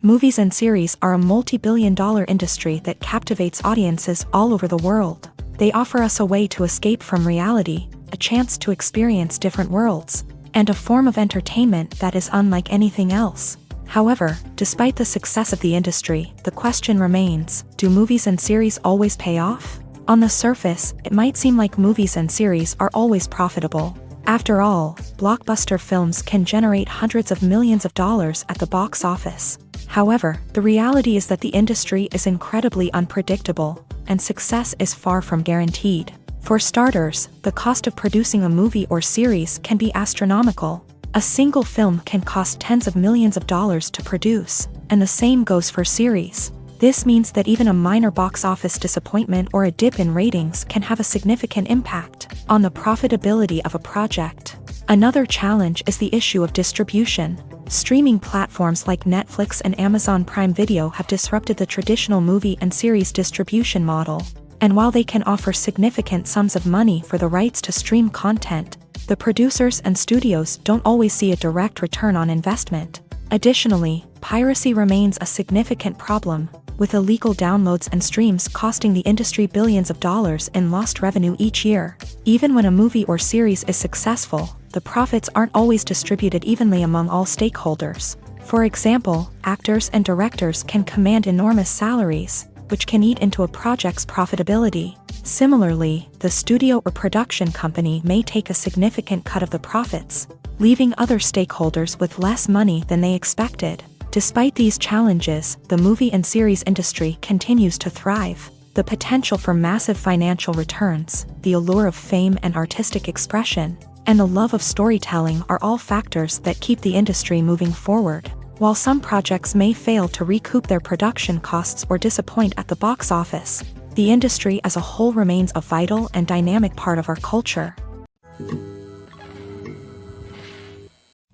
Movies and series are a multi-billion-dollar industry that captivates audiences all over the world. They offer us a way to escape from reality, a chance to experience different worlds, and a form of entertainment that is unlike anything else. However, despite the success of the industry, the question remains, do movies and series always pay off? On the surface, it might seem like movies and series are always profitable. After all, blockbuster films can generate hundreds of millions of dollars at the box office. However, the reality is that the industry is incredibly unpredictable, and success is far from guaranteed. For starters, the cost of producing a movie or series can be astronomical. A single film can cost tens of millions of dollars to produce, and the same goes for series. This means that even a minor box office disappointment or a dip in ratings can have a significant impact on the profitability of a project. Another challenge is the issue of distribution. Streaming platforms like Netflix and Amazon Prime Video have disrupted the traditional movie and series distribution model. And while they can offer significant sums of money for the rights to stream content, the producers and studios don't always see a direct return on investment. Additionally, piracy remains a significant problem, with illegal downloads and streams costing the industry billions of dollars in lost revenue each year. Even when a movie or series is successful, the profits aren't always distributed evenly among all stakeholders. For example, actors and directors can command enormous salaries, which can eat into a project's profitability. Similarly, the studio or production company may take a significant cut of the profits, leaving other stakeholders with less money than they expected. Despite these challenges, the movie and series industry continues to thrive. The potential for massive financial returns, the allure of fame and artistic expression, and the love of storytelling are all factors that keep the industry moving forward. While some projects may fail to recoup their production costs or disappoint at the box office, the industry as a whole remains a vital and dynamic part of our culture.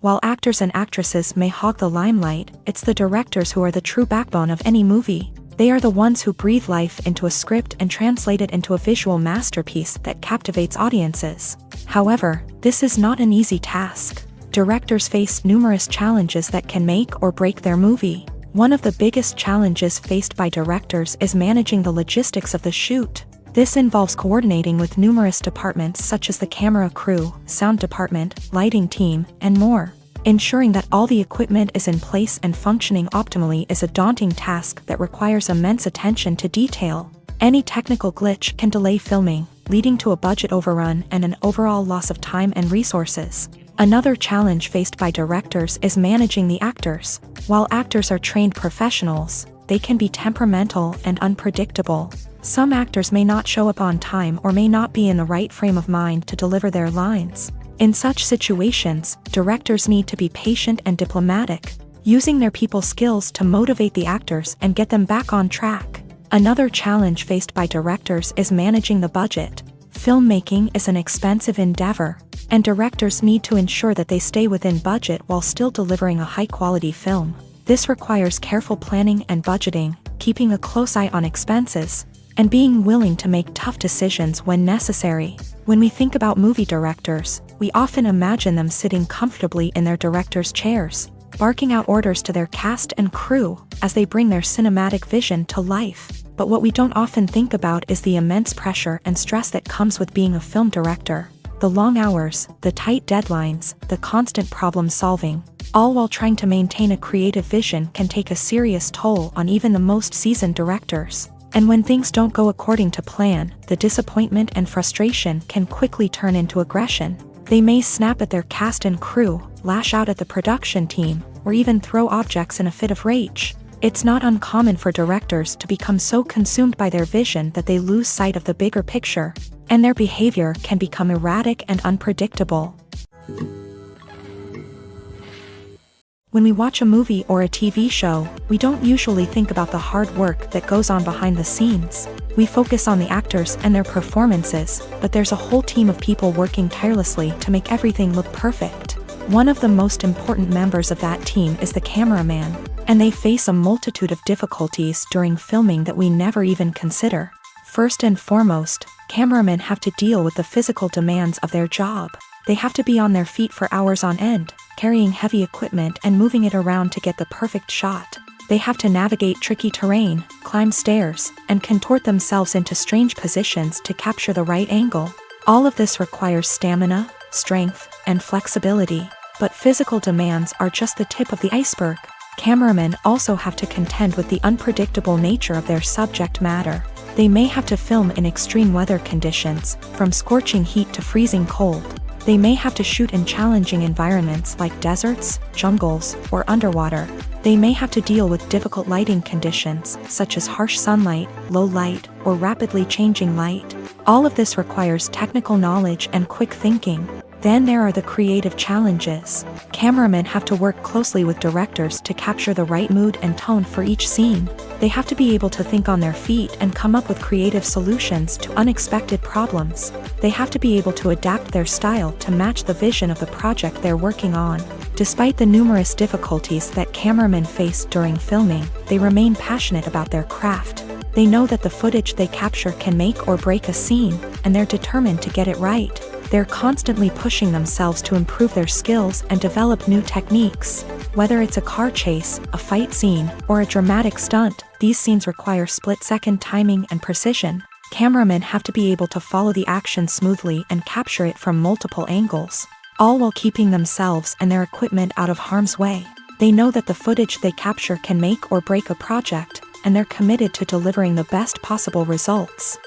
While actors and actresses may hog the limelight, it's the directors who are the true backbone of any movie. They are the ones who breathe life into a script and translate it into a visual masterpiece that captivates audiences. However, this is not an easy task. Directors face numerous challenges that can make or break their movie. One of the biggest challenges faced by directors is managing the logistics of the shoot. This involves coordinating with numerous departments such as the camera crew, sound department, lighting team, and more. Ensuring that all the equipment is in place and functioning optimally is a daunting task that requires immense attention to detail. Any technical glitch can delay filming, leading to a budget overrun and an overall loss of time and resources. Another challenge faced by directors is managing the actors. While actors are trained professionals, they can be temperamental and unpredictable. Some actors may not show up on time or may not be in the right frame of mind to deliver their lines. In such situations, directors need to be patient and diplomatic, using their people skills to motivate the actors and get them back on track. Another challenge faced by directors is managing the budget. Filmmaking is an expensive endeavor, and directors need to ensure that they stay within budget while still delivering a high-quality film. This requires careful planning and budgeting, keeping a close eye on expenses, and being willing to make tough decisions when necessary. When we think about movie directors, we often imagine them sitting comfortably in their director's chairs, barking out orders to their cast and crew as they bring their cinematic vision to life. But what we don't often think about is the immense pressure and stress that comes with being a film director. The long hours, the tight deadlines, the constant problem solving, all while trying to maintain a creative vision can take a serious toll on even the most seasoned directors. And when things don't go according to plan, the disappointment and frustration can quickly turn into aggression. They may snap at their cast and crew, lash out at the production team, or even throw objects in a fit of rage. It's not uncommon for directors to become so consumed by their vision that they lose sight of the bigger picture, and their behavior can become erratic and unpredictable. When we watch a movie or a TV show, we don't usually think about the hard work that goes on behind the scenes. We focus on the actors and their performances, but there's a whole team of people working tirelessly to make everything look perfect. One of the most important members of that team is the cameraman, and they face a multitude of difficulties during filming that we never even consider. First and foremost, cameramen have to deal with the physical demands of their job. They have to be on their feet for hours on end, carrying heavy equipment and moving it around to get the perfect shot. They have to navigate tricky terrain, climb stairs, and contort themselves into strange positions to capture the right angle. All of this requires stamina, strength, and flexibility. But physical demands are just the tip of the iceberg. Cameramen also have to contend with the unpredictable nature of their subject matter. They may have to film in extreme weather conditions, from scorching heat to freezing cold. They may have to shoot in challenging environments like deserts, jungles, or underwater. They may have to deal with difficult lighting conditions, such as harsh sunlight, low light, or rapidly changing light. All of this requires technical knowledge and quick thinking. Then there are the creative challenges. Cameramen have to work closely with directors to capture the right mood and tone for each scene. They have to be able to think on their feet and come up with creative solutions to unexpected problems. They have to be able to adapt their style to match the vision of the project they're working on. Despite the numerous difficulties that cameramen face during filming, they remain passionate about their craft. They know that the footage they capture can make or break a scene, and they're determined to get it right. They're constantly pushing themselves to improve their skills and develop new techniques. Whether it's a car chase, a fight scene, or a dramatic stunt, these scenes require split-second timing and precision. Cameramen have to be able to follow the action smoothly and capture it from multiple angles, all while keeping themselves and their equipment out of harm's way. They know that the footage they capture can make or break a project, and they're committed to delivering the best possible results.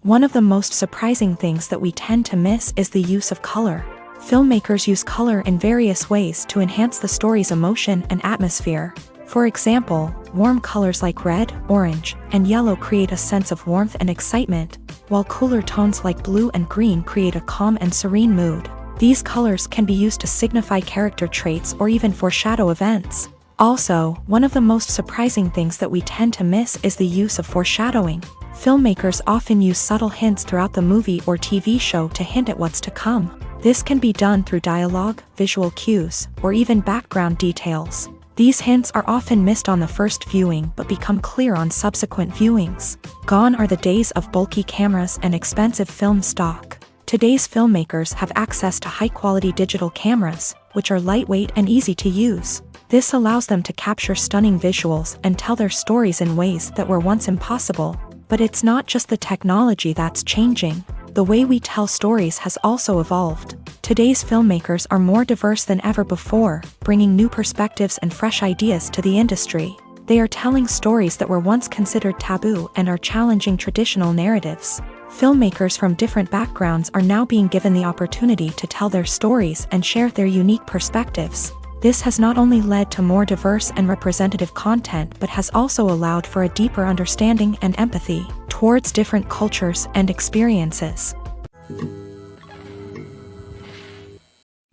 One of the most surprising things that we tend to miss is the use of color. Filmmakers use color in various ways to enhance the story's emotion and atmosphere. For example, warm colors like red, orange, and yellow create a sense of warmth and excitement, while cooler tones like blue and green create a calm and serene mood. These colors can be used to signify character traits or even foreshadow events. Also, one of the most surprising things that we tend to miss is the use of foreshadowing. Filmmakers often use subtle hints throughout the movie or TV show to hint at what's to come. This can be done through dialogue, visual cues, or even background details. These hints are often missed on the first viewing but become clear on subsequent viewings. Gone are the days of bulky cameras and expensive film stock. Today's filmmakers have access to high-quality digital cameras, which are lightweight and easy to use. This allows them to capture stunning visuals and tell their stories in ways that were once impossible. But it's not just the technology that's changing. The way we tell stories has also evolved. Today's filmmakers are more diverse than ever before, bringing new perspectives and fresh ideas to the industry. They are telling stories that were once considered taboo and are challenging traditional narratives. Filmmakers from different backgrounds are now being given the opportunity to tell their stories and share their unique perspectives. This has not only led to more diverse and representative content but has also allowed for a deeper understanding and empathy towards different cultures and experiences.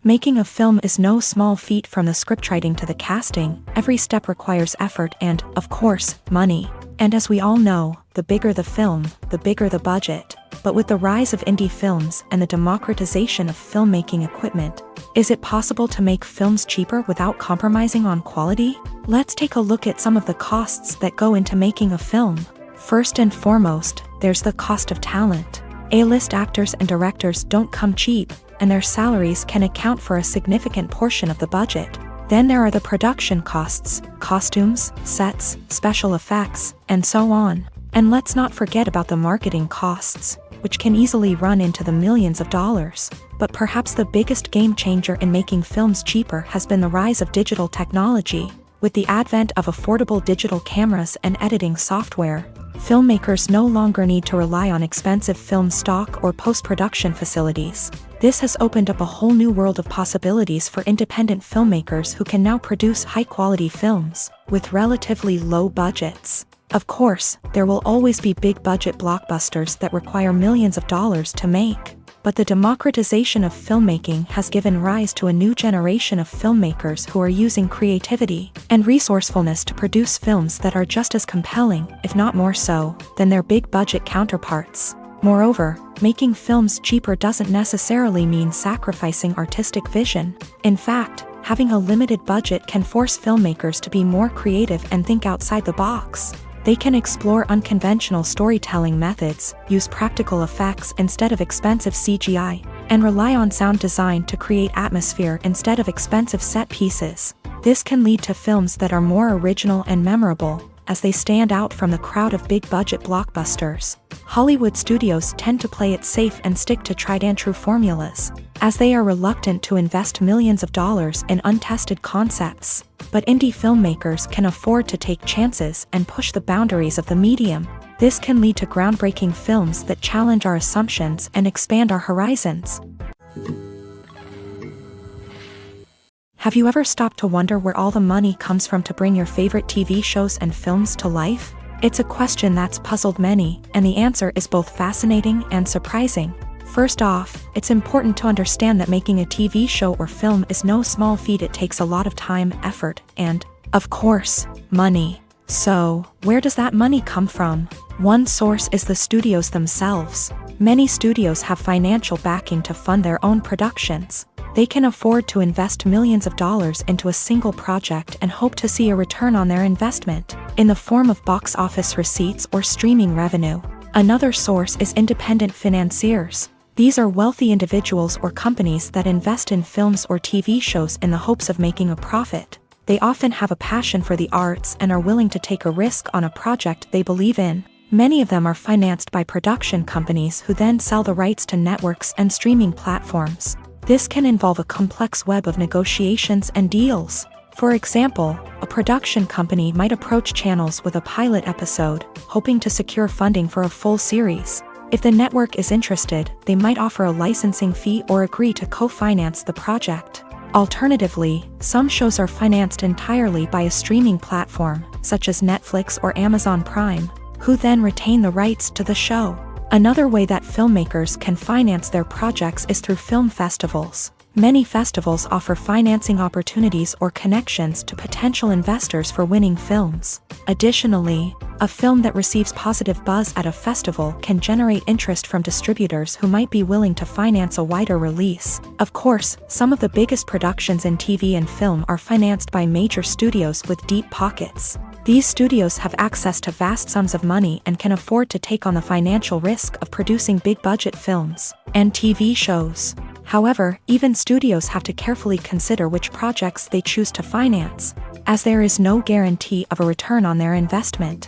Making a film is no small feat. From the scriptwriting to the casting, every step requires effort and, of course, money. And as we all know, the bigger the film, the bigger the budget. But with the rise of indie films and the democratization of filmmaking equipment, is it possible to make films cheaper without compromising on quality? Let's take a look at some of the costs that go into making a film. First and foremost, there's the cost of talent. A-list actors and directors don't come cheap, and their salaries can account for a significant portion of the budget. Then there are the production costs, costumes, sets, special effects, and so on. And let's not forget about the marketing costs, which can easily run into the millions of dollars. But perhaps the biggest game changer in making films cheaper has been the rise of digital technology. With the advent of affordable digital cameras and editing software, filmmakers no longer need to rely on expensive film stock or post-production facilities. This has opened up a whole new world of possibilities for independent filmmakers who can now produce high-quality films with relatively low budgets. Of course, there will always be big-budget blockbusters that require millions of dollars to make. But the democratization of filmmaking has given rise to a new generation of filmmakers who are using creativity and resourcefulness to produce films that are just as compelling, if not more so, than their big-budget counterparts. Moreover, making films cheaper doesn't necessarily mean sacrificing artistic vision. In fact, having a limited budget can force filmmakers to be more creative and think outside the box. They can explore unconventional storytelling methods, use practical effects instead of expensive CGI, and rely on sound design to create atmosphere instead of expensive set pieces. This can lead to films that are more original and memorable, as they stand out from the crowd of big-budget blockbusters. Hollywood studios tend to play it safe and stick to tried-and-true formulas, as they are reluctant to invest millions of dollars in untested concepts. But indie filmmakers can afford to take chances and push the boundaries of the medium. This can lead to groundbreaking films that challenge our assumptions and expand our horizons. Have you ever stopped to wonder where all the money comes from to bring your favorite TV shows and films to life? It's a question that's puzzled many, and the answer is both fascinating and surprising. First off, it's important to understand that making a TV show or film is no small feat. It takes a lot of time, effort, and, of course, money. So, where does that money come from? One source is the studios themselves. Many studios have financial backing to fund their own productions. They can afford to invest millions of dollars into a single project and hope to see a return on their investment, in the form of box office receipts or streaming revenue. Another source is independent financiers. These are wealthy individuals or companies that invest in films or TV shows in the hopes of making a profit. They often have a passion for the arts and are willing to take a risk on a project they believe in. Many of them are financed by production companies who then sell the rights to networks and streaming platforms. This can involve a complex web of negotiations and deals. For example, a production company might approach channels with a pilot episode, hoping to secure funding for a full series. If the network is interested, they might offer a licensing fee or agree to co-finance the project. Alternatively, some shows are financed entirely by a streaming platform, such as Netflix or Amazon Prime, who then retain the rights to the show. Another way that filmmakers can finance their projects is through film festivals. Many festivals offer financing opportunities or connections to potential investors for winning films. Additionally, a film that receives positive buzz at a festival can generate interest from distributors who might be willing to finance a wider release. Of course, some of the biggest productions in TV and film are financed by major studios with deep pockets. These studios have access to vast sums of money and can afford to take on the financial risk of producing big-budget films and TV shows. However, even studios have to carefully consider which projects they choose to finance, as there is no guarantee of a return on their investment.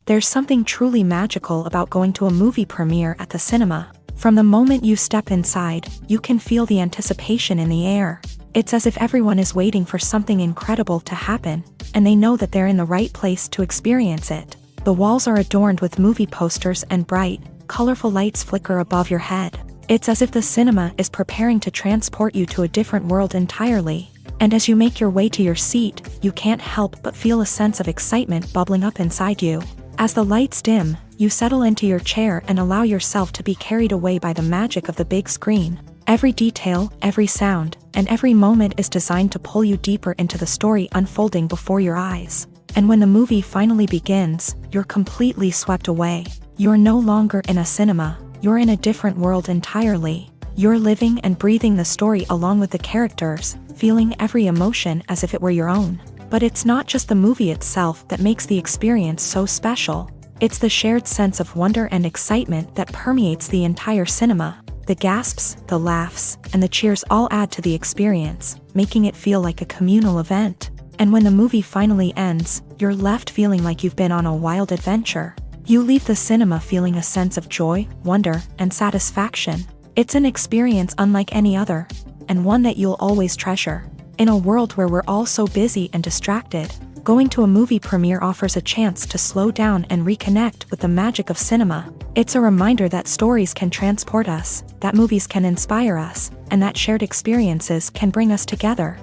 There's something truly magical about going to a movie premiere at the cinema. From the moment you step inside, you can feel the anticipation in the air. It's as if everyone is waiting for something incredible to happen, and they know that they're in the right place to experience it. The walls are adorned with movie posters and bright, colorful lights flicker above your head. It's as if the cinema is preparing to transport you to a different world entirely. And as you make your way to your seat, you can't help but feel a sense of excitement bubbling up inside you. As the lights dim, you settle into your chair and allow yourself to be carried away by the magic of the big screen. Every detail, every sound, and every moment is designed to pull you deeper into the story unfolding before your eyes. And when the movie finally begins, you're completely swept away. You're no longer in a cinema, you're in a different world entirely. You're living and breathing the story along with the characters, feeling every emotion as if it were your own. But it's not just the movie itself that makes the experience so special. It's the shared sense of wonder and excitement that permeates the entire cinema. The gasps, the laughs, and the cheers all add to the experience, making it feel like a communal event. And when the movie finally ends, you're left feeling like you've been on a wild adventure. You leave the cinema feeling a sense of joy, wonder, and satisfaction. It's an experience unlike any other, and one that you'll always treasure. In a world where we're all so busy and distracted, going to a movie premiere offers a chance to slow down and reconnect with the magic of cinema. It's a reminder that stories can transport us, that movies can inspire us, and that shared experiences can bring us together.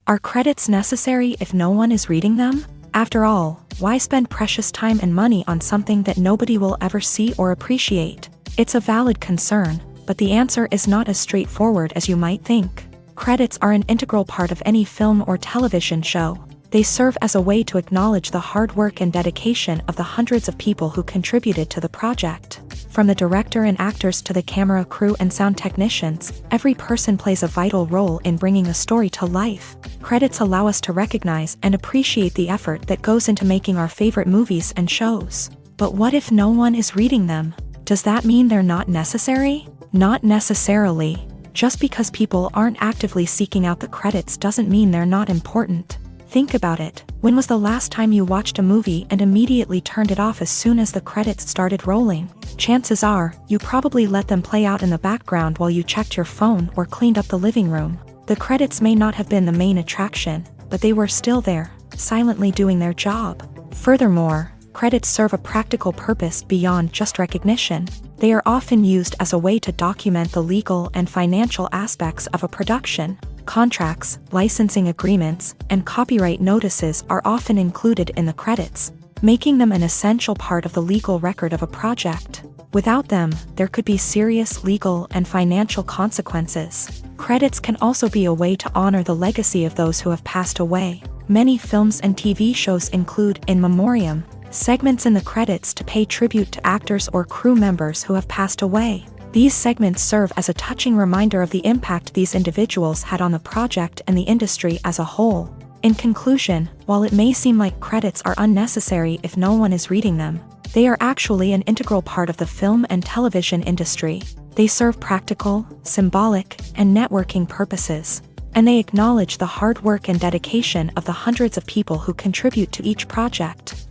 Are credits necessary if no one is reading them? After all, why spend precious time and money on something that nobody will ever see or appreciate? It's a valid concern, but the answer is not as straightforward as you might think. Credits are an integral part of any film or television show. They serve as a way to acknowledge the hard work and dedication of the hundreds of people who contributed to the project. From the director and actors to the camera crew and sound technicians, every person plays a vital role in bringing a story to life. Credits allow us to recognize and appreciate the effort that goes into making our favorite movies and shows. But what if no one is reading them? Does that mean they're not necessary? Not necessarily. Just because people aren't actively seeking out the credits doesn't mean they're not important. Think about it. When was the last time you watched a movie and immediately turned it off as soon as the credits started rolling? Chances are, you probably let them play out in the background while you checked your phone or cleaned up the living room. The credits may not have been the main attraction, but they were still there, silently doing their job. Furthermore, credits serve a practical purpose beyond just recognition. They are often used as a way to document the legal and financial aspects of a production. Contracts, licensing agreements, and copyright notices are often included in the credits, making them an essential part of the legal record of a project. Without them, there could be serious legal and financial consequences. Credits can also be a way to honor the legacy of those who have passed away. Many films and TV shows include in memoriam segments in the credits to pay tribute to actors or crew members who have passed away. These segments serve as a touching reminder of the impact these individuals had on the project and the industry as a whole. In conclusion, while it may seem like credits are unnecessary if no one is reading them, they are actually an integral part of the film and television industry. They serve practical, symbolic, and networking purposes, and they acknowledge the hard work and dedication of the hundreds of people who contribute to each project.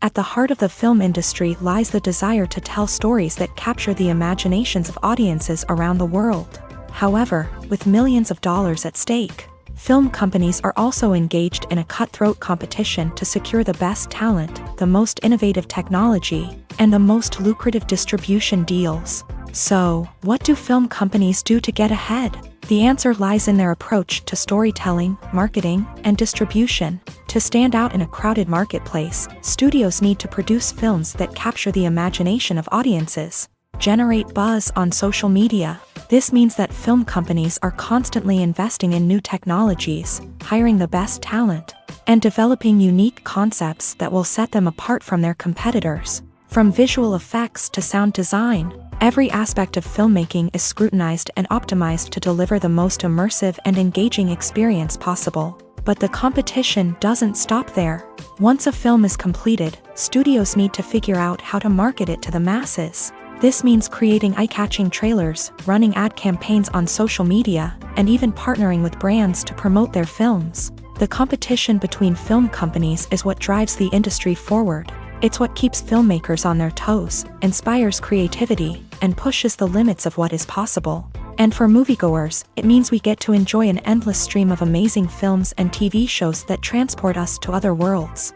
At the heart of the film industry lies the desire to tell stories that capture the imaginations of audiences around the world. However, with millions of dollars at stake, film companies are also engaged in a cutthroat competition to secure the best talent, the most innovative technology, and the most lucrative distribution deals. So, what do film companies do to get ahead? The answer lies in their approach to storytelling, marketing, and distribution. To stand out in a crowded marketplace, studios need to produce films that capture the imagination of audiences, generate buzz on social media. This means that film companies are constantly investing in new technologies, hiring the best talent, and developing unique concepts that will set them apart from their competitors. From visual effects to sound design, every aspect of filmmaking is scrutinized and optimized to deliver the most immersive and engaging experience possible. But the competition doesn't stop there. Once a film is completed, studios need to figure out how to market it to the masses. This means creating eye-catching trailers, running ad campaigns on social media, and even partnering with brands to promote their films. The competition between film companies is what drives the industry forward. It's what keeps filmmakers on their toes, inspires creativity, and pushes the limits of what is possible. And for moviegoers, it means we get to enjoy an endless stream of amazing films and TV shows that transport us to other worlds.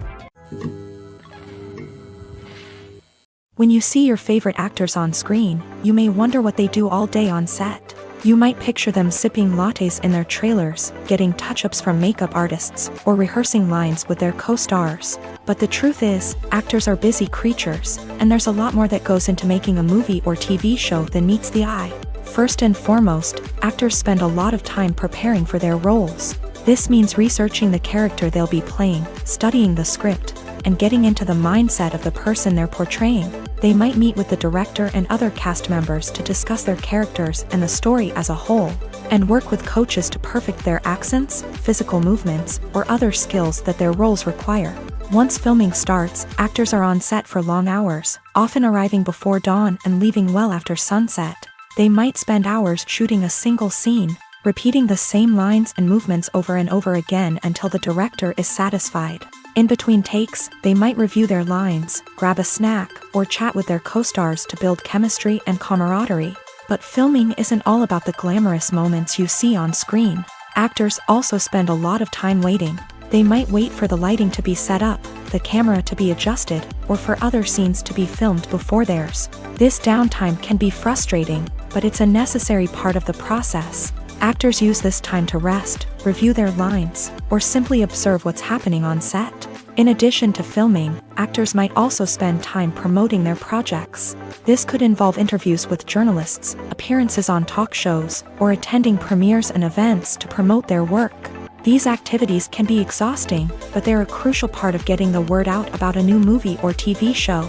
When you see your favorite actors on screen, you may wonder what they do all day on set. You might picture them sipping lattes in their trailers, getting touch-ups from makeup artists, or rehearsing lines with their co-stars. But the truth is, actors are busy creatures, and there's a lot more that goes into making a movie or TV show than meets the eye. First and foremost, actors spend a lot of time preparing for their roles. This means researching the character they'll be playing, studying the script, and getting into the mindset of the person they're portraying. They might meet with the director and other cast members to discuss their characters and the story as a whole, and work with coaches to perfect their accents, physical movements, or other skills that their roles require. Once filming starts, actors are on set for long hours, often arriving before dawn and leaving well after sunset. They might spend hours shooting a single scene, repeating the same lines and movements over and over again until the director is satisfied. In between takes, they might review their lines, grab a snack, or chat with their co-stars to build chemistry and camaraderie. But filming isn't all about the glamorous moments you see on screen. Actors also spend a lot of time waiting. They might wait for the lighting to be set up, the camera to be adjusted, or for other scenes to be filmed before theirs. This downtime can be frustrating, but it's a necessary part of the process. Actors use this time to rest, review their lines, or simply observe what's happening on set. In addition to filming, actors might also spend time promoting their projects. This could involve interviews with journalists, appearances on talk shows, or attending premieres and events to promote their work. These activities can be exhausting, but they're a crucial part of getting the word out about a new movie or TV show.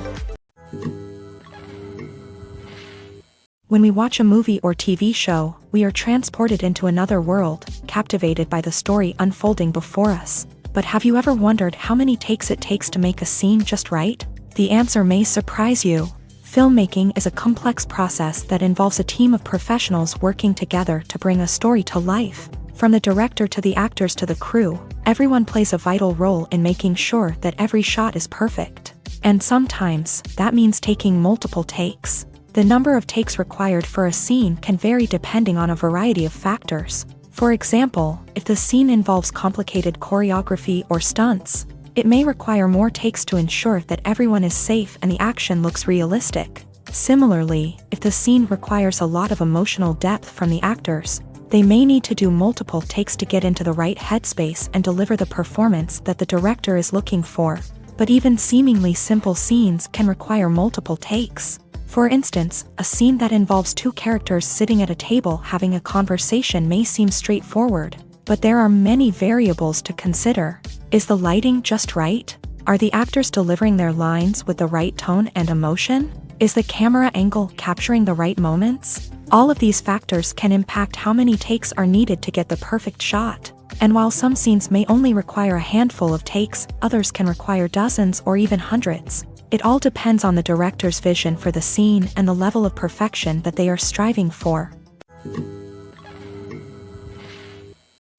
When we watch a movie or TV show, we are transported into another world, captivated by the story unfolding before us. But have you ever wondered how many takes it takes to make a scene just right? The answer may surprise you. Filmmaking is a complex process that involves a team of professionals working together to bring a story to life. From the director to the actors to the crew, everyone plays a vital role in making sure that every shot is perfect. And sometimes, that means taking multiple takes. The number of takes required for a scene can vary depending on a variety of factors. For example, if the scene involves complicated choreography or stunts, it may require more takes to ensure that everyone is safe and the action looks realistic. Similarly, if the scene requires a lot of emotional depth from the actors, they may need to do multiple takes to get into the right headspace and deliver the performance that the director is looking for. But even seemingly simple scenes can require multiple takes. For instance, a scene that involves two characters sitting at a table having a conversation may seem straightforward, but there are many variables to consider. Is the lighting just right? Are the actors delivering their lines with the right tone and emotion? Is the camera angle capturing the right moments? All of these factors can impact how many takes are needed to get the perfect shot. And while some scenes may only require a handful of takes, others can require dozens or even hundreds. It all depends on the director's vision for the scene and the level of perfection that they are striving for.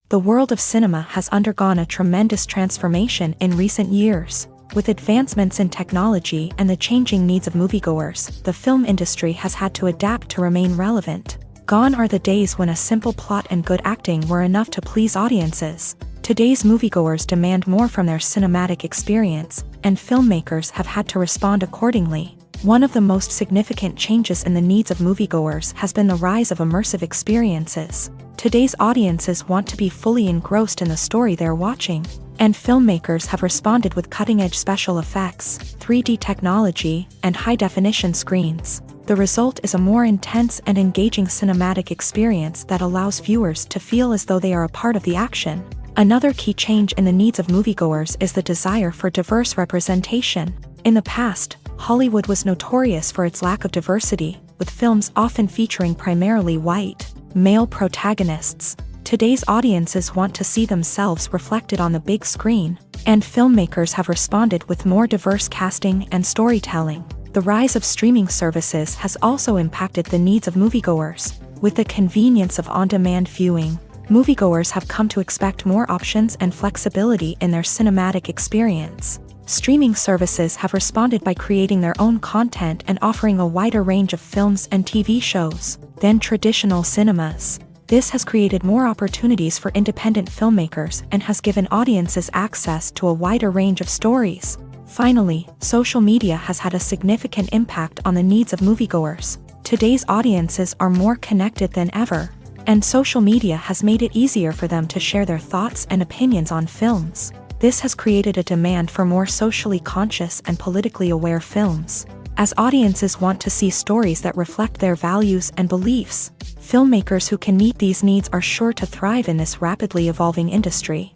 The world of cinema has undergone a tremendous transformation in recent years. With advancements in technology and the changing needs of moviegoers, the film industry has had to adapt to remain relevant. Gone are the days when a simple plot and good acting were enough to please audiences. Today's moviegoers demand more from their cinematic experience, and filmmakers have had to respond accordingly. One of the most significant changes in the needs of moviegoers has been the rise of immersive experiences. Today's audiences want to be fully engrossed in the story they're watching, and filmmakers have responded with cutting-edge special effects, 3D technology, and high-definition screens. The result is a more intense and engaging cinematic experience that allows viewers to feel as though they are a part of the action. Another key change in the needs of moviegoers is the desire for diverse representation. In the past, Hollywood was notorious for its lack of diversity, with films often featuring primarily white, male protagonists. Today's audiences want to see themselves reflected on the big screen, and filmmakers have responded with more diverse casting and storytelling. The rise of streaming services has also impacted the needs of moviegoers. With the convenience of on-demand viewing, moviegoers have come to expect more options and flexibility in their cinematic experience. Streaming services have responded by creating their own content and offering a wider range of films and TV shows than traditional cinemas. This has created more opportunities for independent filmmakers and has given audiences access to a wider range of stories. Finally, social media has had a significant impact on the needs of moviegoers. Today's audiences are more connected than ever, and social media has made it easier for them to share their thoughts and opinions on films. This has created a demand for more socially conscious and politically aware films. As audiences want to see stories that reflect their values and beliefs, filmmakers who can meet these needs are sure to thrive in this rapidly evolving industry.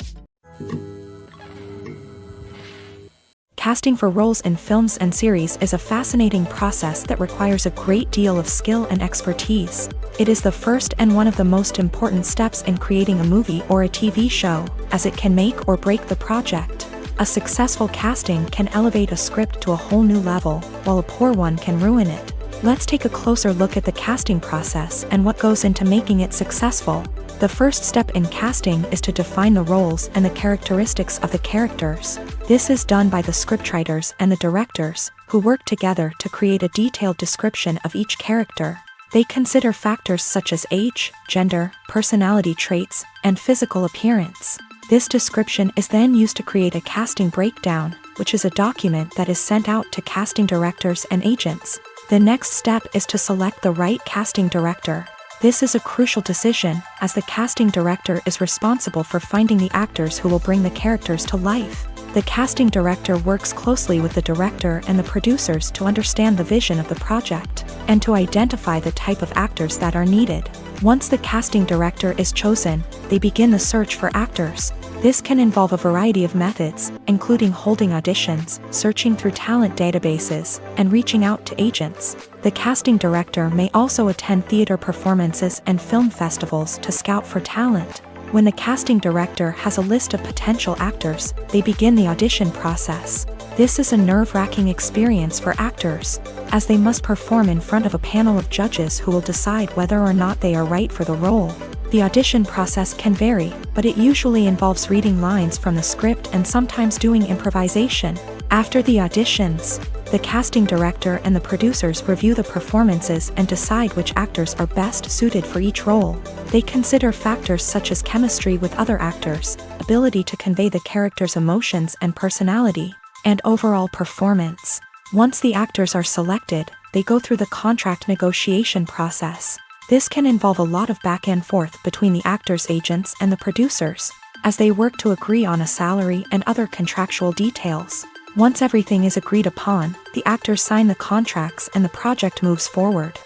Casting for roles in films and series is a fascinating process that requires a great deal of skill and expertise. It is the first and one of the most important steps in creating a movie or a TV show, as it can make or break the project. A successful casting can elevate a script to a whole new level, while a poor one can ruin it. Let's take a closer look at the casting process and what goes into making it successful. The first step in casting is to define the roles and the characteristics of the characters. This is done by the scriptwriters and the directors, who work together to create a detailed description of each character. They consider factors such as age, gender, personality traits, and physical appearance. This description is then used to create a casting breakdown, which is a document that is sent out to casting directors and agents. The next step is to select the right casting director. This is a crucial decision, as the casting director is responsible for finding the actors who will bring the characters to life. The casting director works closely with the director and the producers to understand the vision of the project, and to identify the type of actors that are needed. Once the casting director is chosen, they begin the search for actors. This can involve a variety of methods, including holding auditions, searching through talent databases, and reaching out to agents. The casting director may also attend theater performances and film festivals to scout for talent. When the casting director has a list of potential actors, they begin the audition process. This is a nerve-wracking experience for actors, as they must perform in front of a panel of judges who will decide whether or not they are right for the role. The audition process can vary, but it usually involves reading lines from the script and sometimes doing improvisation. After the auditions, the casting director and the producers review the performances and decide which actors are best suited for each role. They consider factors such as chemistry with other actors, ability to convey the character's emotions and personality, and overall performance. Once the actors are selected, they go through the contract negotiation process. This can involve a lot of back and forth between the actors' agents and the producers, as they work to agree on a salary and other contractual details. Once everything is agreed upon, the actors sign the contracts and the project moves forward.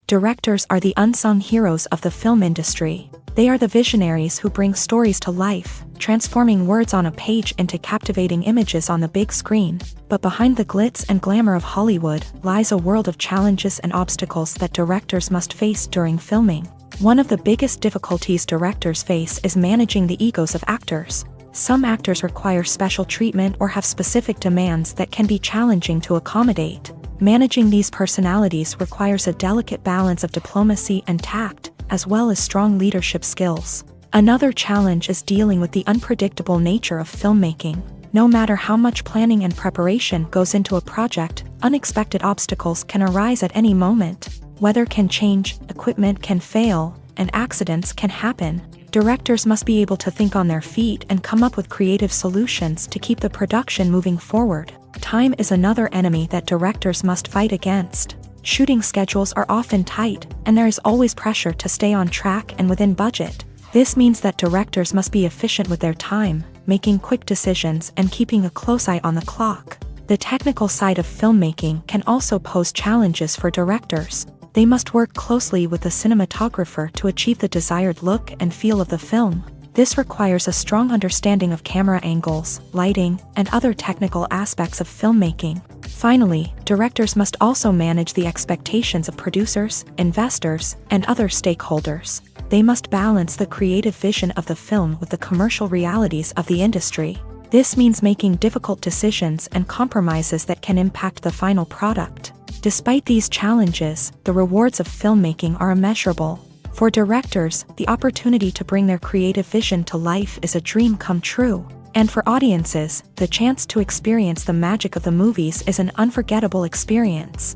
Directors are the unsung heroes of the film industry. They are the visionaries who bring stories to life, transforming words on a page into captivating images on the big screen. But behind the glitz and glamour of Hollywood lies a world of challenges and obstacles that directors must face during filming. One of the biggest difficulties directors face is managing the egos of actors. Some actors require special treatment or have specific demands that can be challenging to accommodate. Managing these personalities requires a delicate balance of diplomacy and tact, as well as strong leadership skills. Another challenge is dealing with the unpredictable nature of filmmaking. No matter how much planning and preparation goes into a project, unexpected obstacles can arise at any moment. Weather can change, equipment can fail, and accidents can happen. Directors must be able to think on their feet and come up with creative solutions to keep the production moving forward. Time is another enemy that directors must fight against. Shooting schedules are often tight, and there is always pressure to stay on track and within budget. This means that directors must be efficient with their time, making quick decisions and keeping a close eye on the clock. The technical side of filmmaking can also pose challenges for directors. They must work closely with the cinematographer to achieve the desired look and feel of the film. This requires a strong understanding of camera angles, lighting, and other technical aspects of filmmaking. Finally, directors must also manage the expectations of producers, investors, and other stakeholders. They must balance the creative vision of the film with the commercial realities of the industry. This means making difficult decisions and compromises that can impact the final product. Despite these challenges, the rewards of filmmaking are immeasurable. For directors, the opportunity to bring their creative vision to life is a dream come true. And for audiences, the chance to experience the magic of the movies is an unforgettable experience.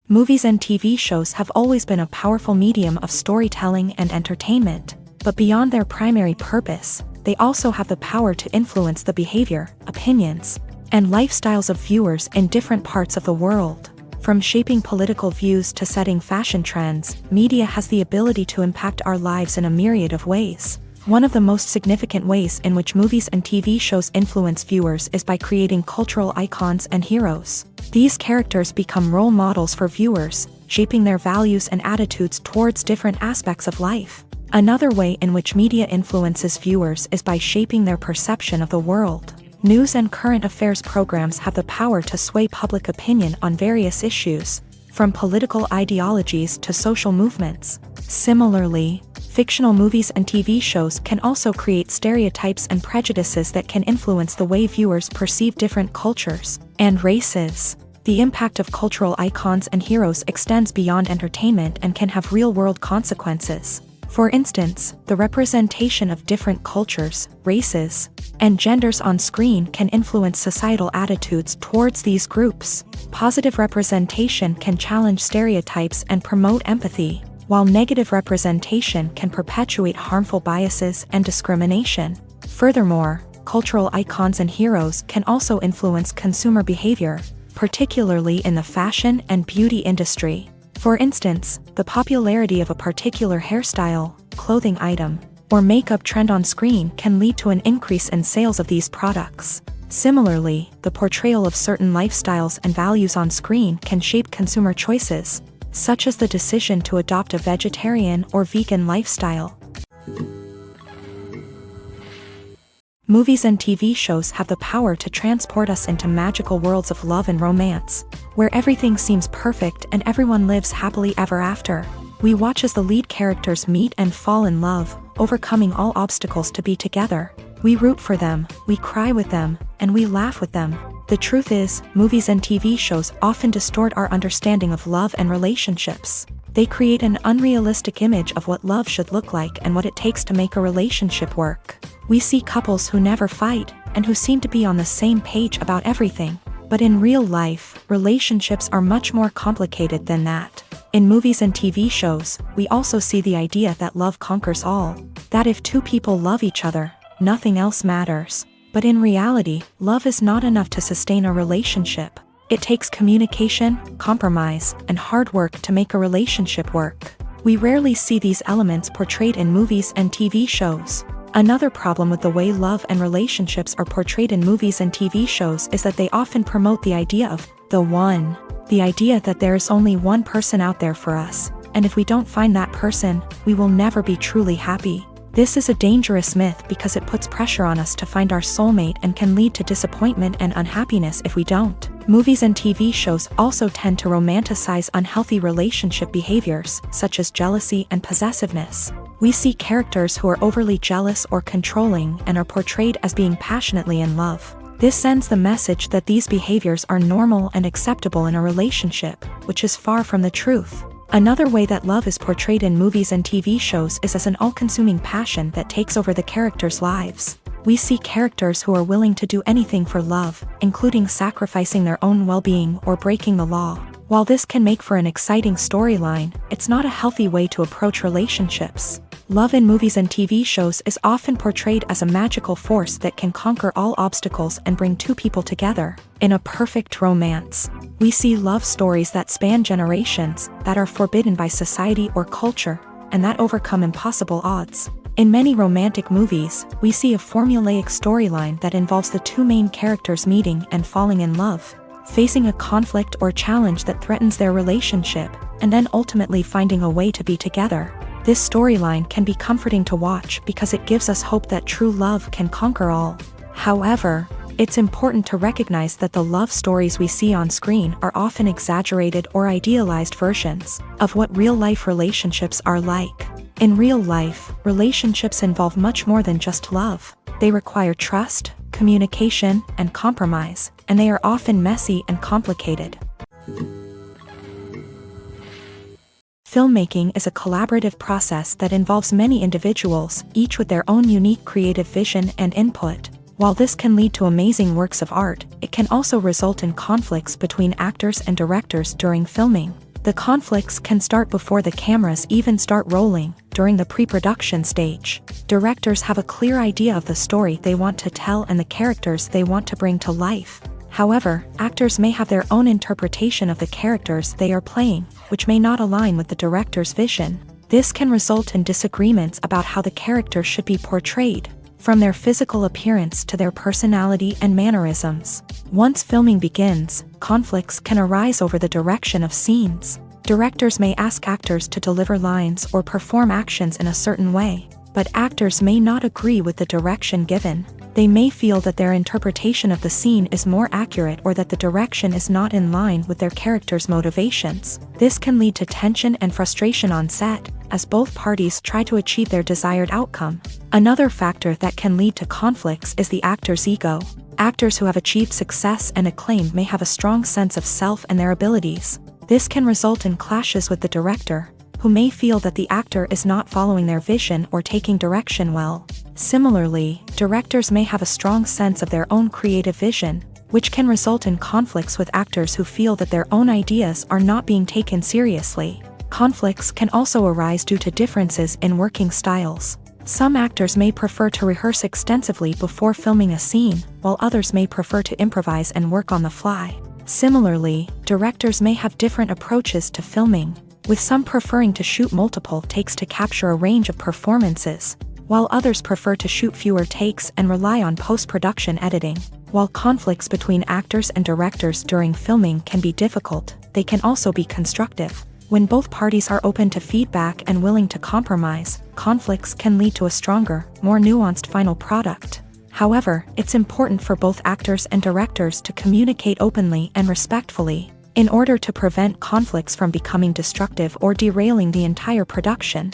Movies and TV shows have always been a powerful medium of storytelling and entertainment. But beyond their primary purpose, they also have the power to influence the behavior, opinions, and lifestyles of viewers in different parts of the world. From shaping political views to setting fashion trends, media has the ability to impact our lives in a myriad of ways. One of the most significant ways in which movies and TV shows influence viewers is by creating cultural icons and heroes. These characters become role models for viewers, shaping their values and attitudes towards different aspects of life. Another way in which media influences viewers is by shaping their perception of the world. News and current affairs programs have the power to sway public opinion on various issues, from political ideologies to social movements. Similarly, fictional movies and TV shows can also create stereotypes and prejudices that can influence the way viewers perceive different cultures and races. The impact of cultural icons and heroes extends beyond entertainment and can have real-world consequences. For instance, the representation of different cultures, races, and genders on screen can influence societal attitudes towards these groups. Positive representation can challenge stereotypes and promote empathy, while negative representation can perpetuate harmful biases and discrimination. Furthermore, cultural icons and heroes can also influence consumer behavior, particularly in the fashion and beauty industry. For instance, the popularity of a particular hairstyle, clothing item, or makeup trend on screen can lead to an increase in sales of these products. Similarly, the portrayal of certain lifestyles and values on screen can shape consumer choices, such as the decision to adopt a vegetarian or vegan lifestyle. Movies and TV shows have the power to transport us into magical worlds of love and romance, where everything seems perfect and everyone lives happily ever after. We watch as the lead characters meet and fall in love, overcoming all obstacles to be together. We root for them, we cry with them, and we laugh with them. The truth is, movies and TV shows often distort our understanding of love and relationships. They create an unrealistic image of what love should look like and what it takes to make a relationship work. We see couples who never fight, and who seem to be on the same page about everything. But in real life, relationships are much more complicated than that. In movies and TV shows, we also see the idea that love conquers all. That if two people love each other, nothing else matters. But in reality, love is not enough to sustain a relationship. It takes communication, compromise, and hard work to make a relationship work. We rarely see these elements portrayed in movies and TV shows. Another problem with the way love and relationships are portrayed in movies and TV shows is that they often promote the idea of the one. The idea that there is only one person out there for us, and if we don't find that person, we will never be truly happy. This is a dangerous myth because it puts pressure on us to find our soulmate and can lead to disappointment and unhappiness if we don't. Movies and TV shows also tend to romanticize unhealthy relationship behaviors, such as jealousy and possessiveness. We see characters who are overly jealous or controlling and are portrayed as being passionately in love. This sends the message that these behaviors are normal and acceptable in a relationship, which is far from the truth. Another way that love is portrayed in movies and TV shows is as an all-consuming passion that takes over the characters' lives. We see characters who are willing to do anything for love, including sacrificing their own well-being or breaking the law. While this can make for an exciting storyline, it's not a healthy way to approach relationships. Love in movies and TV shows is often portrayed as a magical force that can conquer all obstacles and bring two people together in a perfect romance. We see love stories that span generations, that are forbidden by society or culture, and that overcome impossible odds. In many romantic movies, we see a formulaic storyline that involves the two main characters meeting and falling in love, facing a conflict or challenge that threatens their relationship, and then ultimately finding a way to be together. This storyline can be comforting to watch because it gives us hope that true love can conquer all. However, It's important to recognize that the love stories we see on screen are often exaggerated or idealized versions of what real-life relationships are like. In real life, relationships involve much more than just love. They require trust, communication, and compromise, and they are often messy and complicated. Filmmaking is a collaborative process that involves many individuals, each with their own unique creative vision and input. While this can lead to amazing works of art, it can also result in conflicts between actors and directors during filming. The conflicts can start before the cameras even start rolling, during the pre-production stage. Directors have a clear idea of the story they want to tell and the characters they want to bring to life. However, actors may have their own interpretation of the characters they are playing, which may not align with the director's vision. This can result in disagreements about how the character should be portrayed, from their physical appearance to their personality and mannerisms. Once filming begins, conflicts can arise over the direction of scenes. Directors may ask actors to deliver lines or perform actions in a certain way, but actors may not agree with the direction given. They may feel that their interpretation of the scene is more accurate or that the direction is not in line with their character's motivations. This can lead to tension and frustration on set, as both parties try to achieve their desired outcome. Another factor that can lead to conflicts is the actor's ego. Actors who have achieved success and acclaim may have a strong sense of self and their abilities. This can result in clashes with the director, who may feel that the actor is not following their vision or taking direction well. Similarly, directors may have a strong sense of their own creative vision, which can result in conflicts with actors who feel that their own ideas are not being taken seriously. Conflicts can also arise due to differences in working styles. Some actors may prefer to rehearse extensively before filming a scene, while others may prefer to improvise and work on the fly. Similarly, directors may have different approaches to filming, with some preferring to shoot multiple takes to capture a range of performances, while others prefer to shoot fewer takes and rely on post-production editing. While conflicts between actors and directors during filming can be difficult, they can also be constructive. When both parties are open to feedback and willing to compromise, conflicts can lead to a stronger, more nuanced final product. However, it's important for both actors and directors to communicate openly and respectfully, in order to prevent conflicts from becoming destructive or derailing the entire production.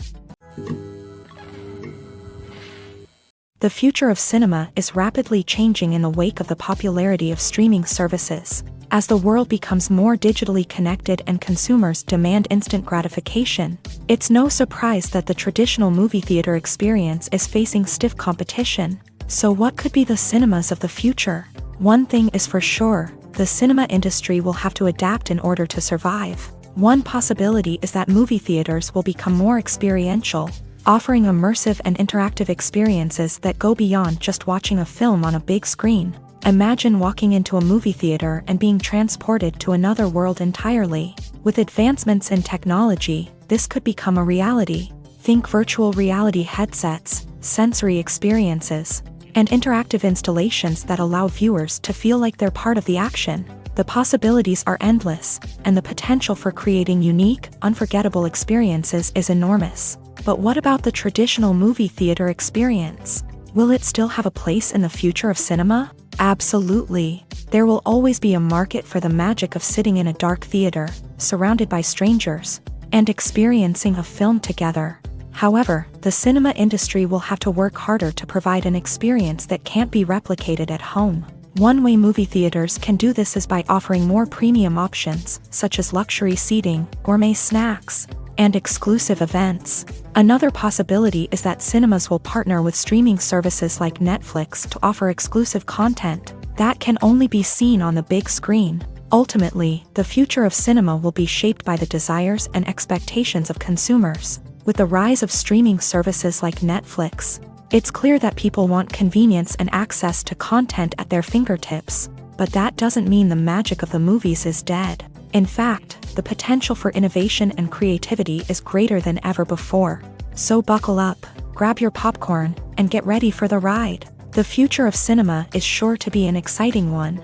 The future of cinema is rapidly changing in the wake of the popularity of streaming services. As the world becomes more digitally connected and consumers demand instant gratification, it's no surprise that the traditional movie theater experience is facing stiff competition. So what could be the cinemas of the future? One thing is for sure, the cinema industry will have to adapt in order to survive. One possibility is that movie theaters will become more experiential, offering immersive and interactive experiences that go beyond just watching a film on a big screen. Imagine walking into a movie theater and being transported to another world entirely. With advancements in technology, this could become a reality. Think virtual reality headsets, sensory experiences, and interactive installations that allow viewers to feel like they're part of the action. The possibilities are endless, and the potential for creating unique, unforgettable experiences is enormous. But what about the traditional movie theater experience? Will it still have a place in the future of cinema? Absolutely. There will always be a market for the magic of sitting in a dark theater, surrounded by strangers, and experiencing a film together. However, the cinema industry will have to work harder to provide an experience that can't be replicated at home. One way movie theaters can do this is by offering more premium options, such as luxury seating, gourmet snacks, and exclusive events. Another possibility is that cinemas will partner with streaming services like Netflix to offer exclusive content that can only be seen on the big screen. Ultimately, the future of cinema will be shaped by the desires and expectations of consumers. With the rise of streaming services like Netflix, it's clear that people want convenience and access to content at their fingertips. But that doesn't mean the magic of the movies is dead. In fact, the potential for innovation and creativity is greater than ever before. So buckle up, grab your popcorn, and get ready for the ride. The future of cinema is sure to be an exciting one.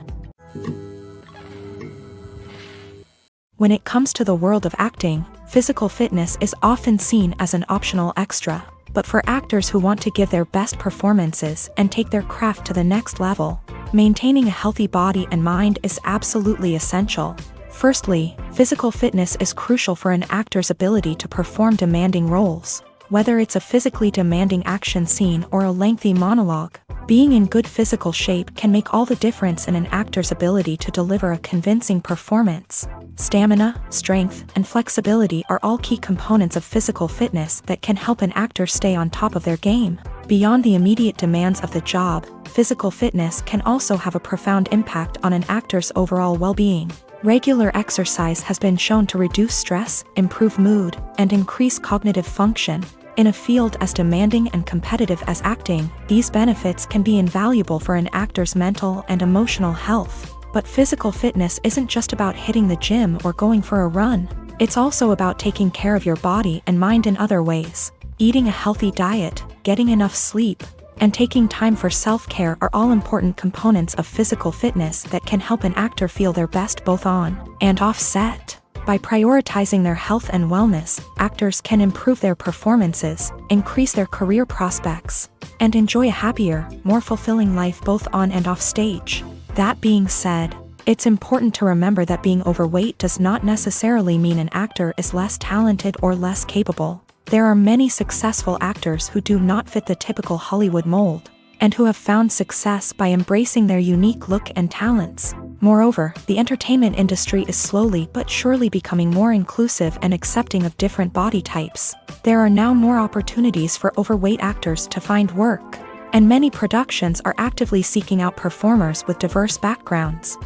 When it comes to the world of acting, physical fitness is often seen as an optional extra. But for actors who want to give their best performances and take their craft to the next level, Maintaining a healthy body and mind is absolutely essential. Firstly, physical fitness is crucial for an actor's ability to perform demanding roles. Whether it's a physically demanding action scene or a lengthy monologue, being in good physical shape can make all the difference in an actor's ability to deliver a convincing performance. Stamina, strength, and flexibility are all key components of physical fitness that can help an actor stay on top of their game. Beyond the immediate demands of the job, physical fitness can also have a profound impact on an actor's overall well-being. Regular exercise has been shown to reduce stress, improve mood, and increase cognitive function. In a field as demanding and competitive as acting, these benefits can be invaluable for an actor's mental and emotional health. But physical fitness isn't just about hitting the gym or going for a run. It's also about taking care of your body and mind in other ways. Eating a healthy diet, getting enough sleep, and taking time for self-care are all important components of physical fitness that can help an actor feel their best both on and off set. By prioritizing their health and wellness, actors can improve their performances, increase their career prospects, and enjoy a happier, more fulfilling life both on and off stage. That being said, it's important to remember that being overweight does not necessarily mean an actor is less talented or less capable. There are many successful actors who do not fit the typical Hollywood mold, and who have found success by embracing their unique look and talents. Moreover, the entertainment industry is slowly but surely becoming more inclusive and accepting of different body types. There are now more opportunities for overweight actors to find work, and many productions are actively seeking out performers with diverse backgrounds.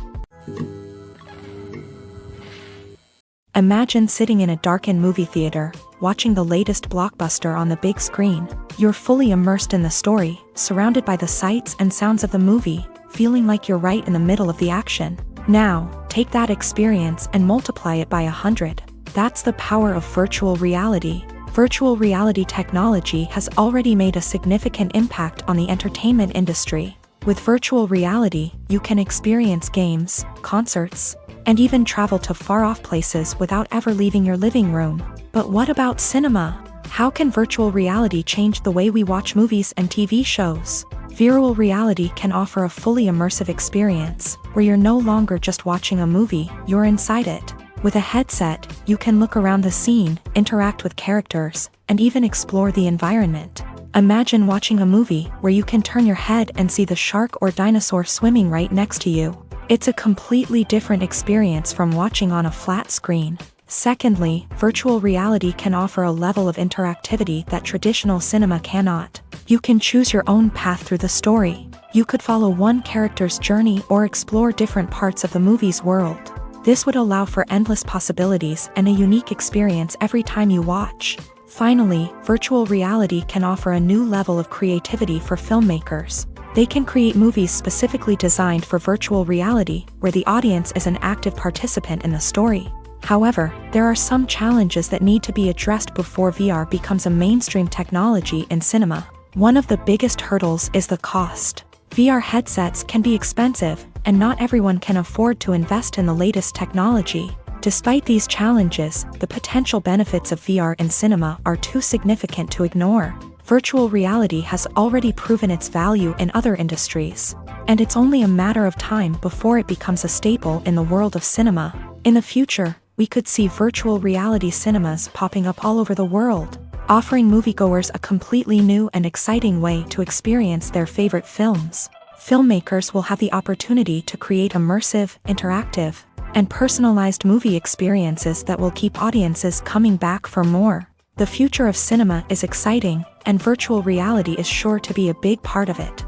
Imagine sitting in a darkened movie theater, watching the latest blockbuster on the big screen. You're fully immersed in the story, surrounded by the sights and sounds of the movie, feeling like you're right in the middle of the action. Now, take that experience and multiply it by 100. That's the power of virtual reality. Virtual reality technology has already made a significant impact on the entertainment industry. With virtual reality, you can experience games, concerts, and even travel to far-off places without ever leaving your living room. But what about cinema? How can virtual reality change the way we watch movies and TV shows? Virtual reality can offer a fully immersive experience, where you're no longer just watching a movie, you're inside it. With a headset, you can look around the scene, interact with characters, and even explore the environment. Imagine watching a movie where you can turn your head and see the shark or dinosaur swimming right next to you. It's a completely different experience from watching on a flat screen. Secondly, virtual reality can offer a level of interactivity that traditional cinema cannot. You can choose your own path through the story. You could follow one character's journey or explore different parts of the movie's world. This would allow for endless possibilities and a unique experience every time you watch. Finally, virtual reality can offer a new level of creativity for filmmakers. They can create movies specifically designed for virtual reality, where the audience is an active participant in the story. However, there are some challenges that need to be addressed before VR becomes a mainstream technology in cinema. One of the biggest hurdles is the cost. VR headsets can be expensive, and not everyone can afford to invest in the latest technology. Despite these challenges, the potential benefits of VR in cinema are too significant to ignore. Virtual reality has already proven its value in other industries, and it's only a matter of time before it becomes a staple in the world of cinema. In the future, we could see virtual reality cinemas popping up all over the world, offering moviegoers a completely new and exciting way to experience their favorite films. Filmmakers will have the opportunity to create immersive, interactive, and personalized movie experiences that will keep audiences coming back for more. The future of cinema is exciting, and virtual reality is sure to be a big part of it.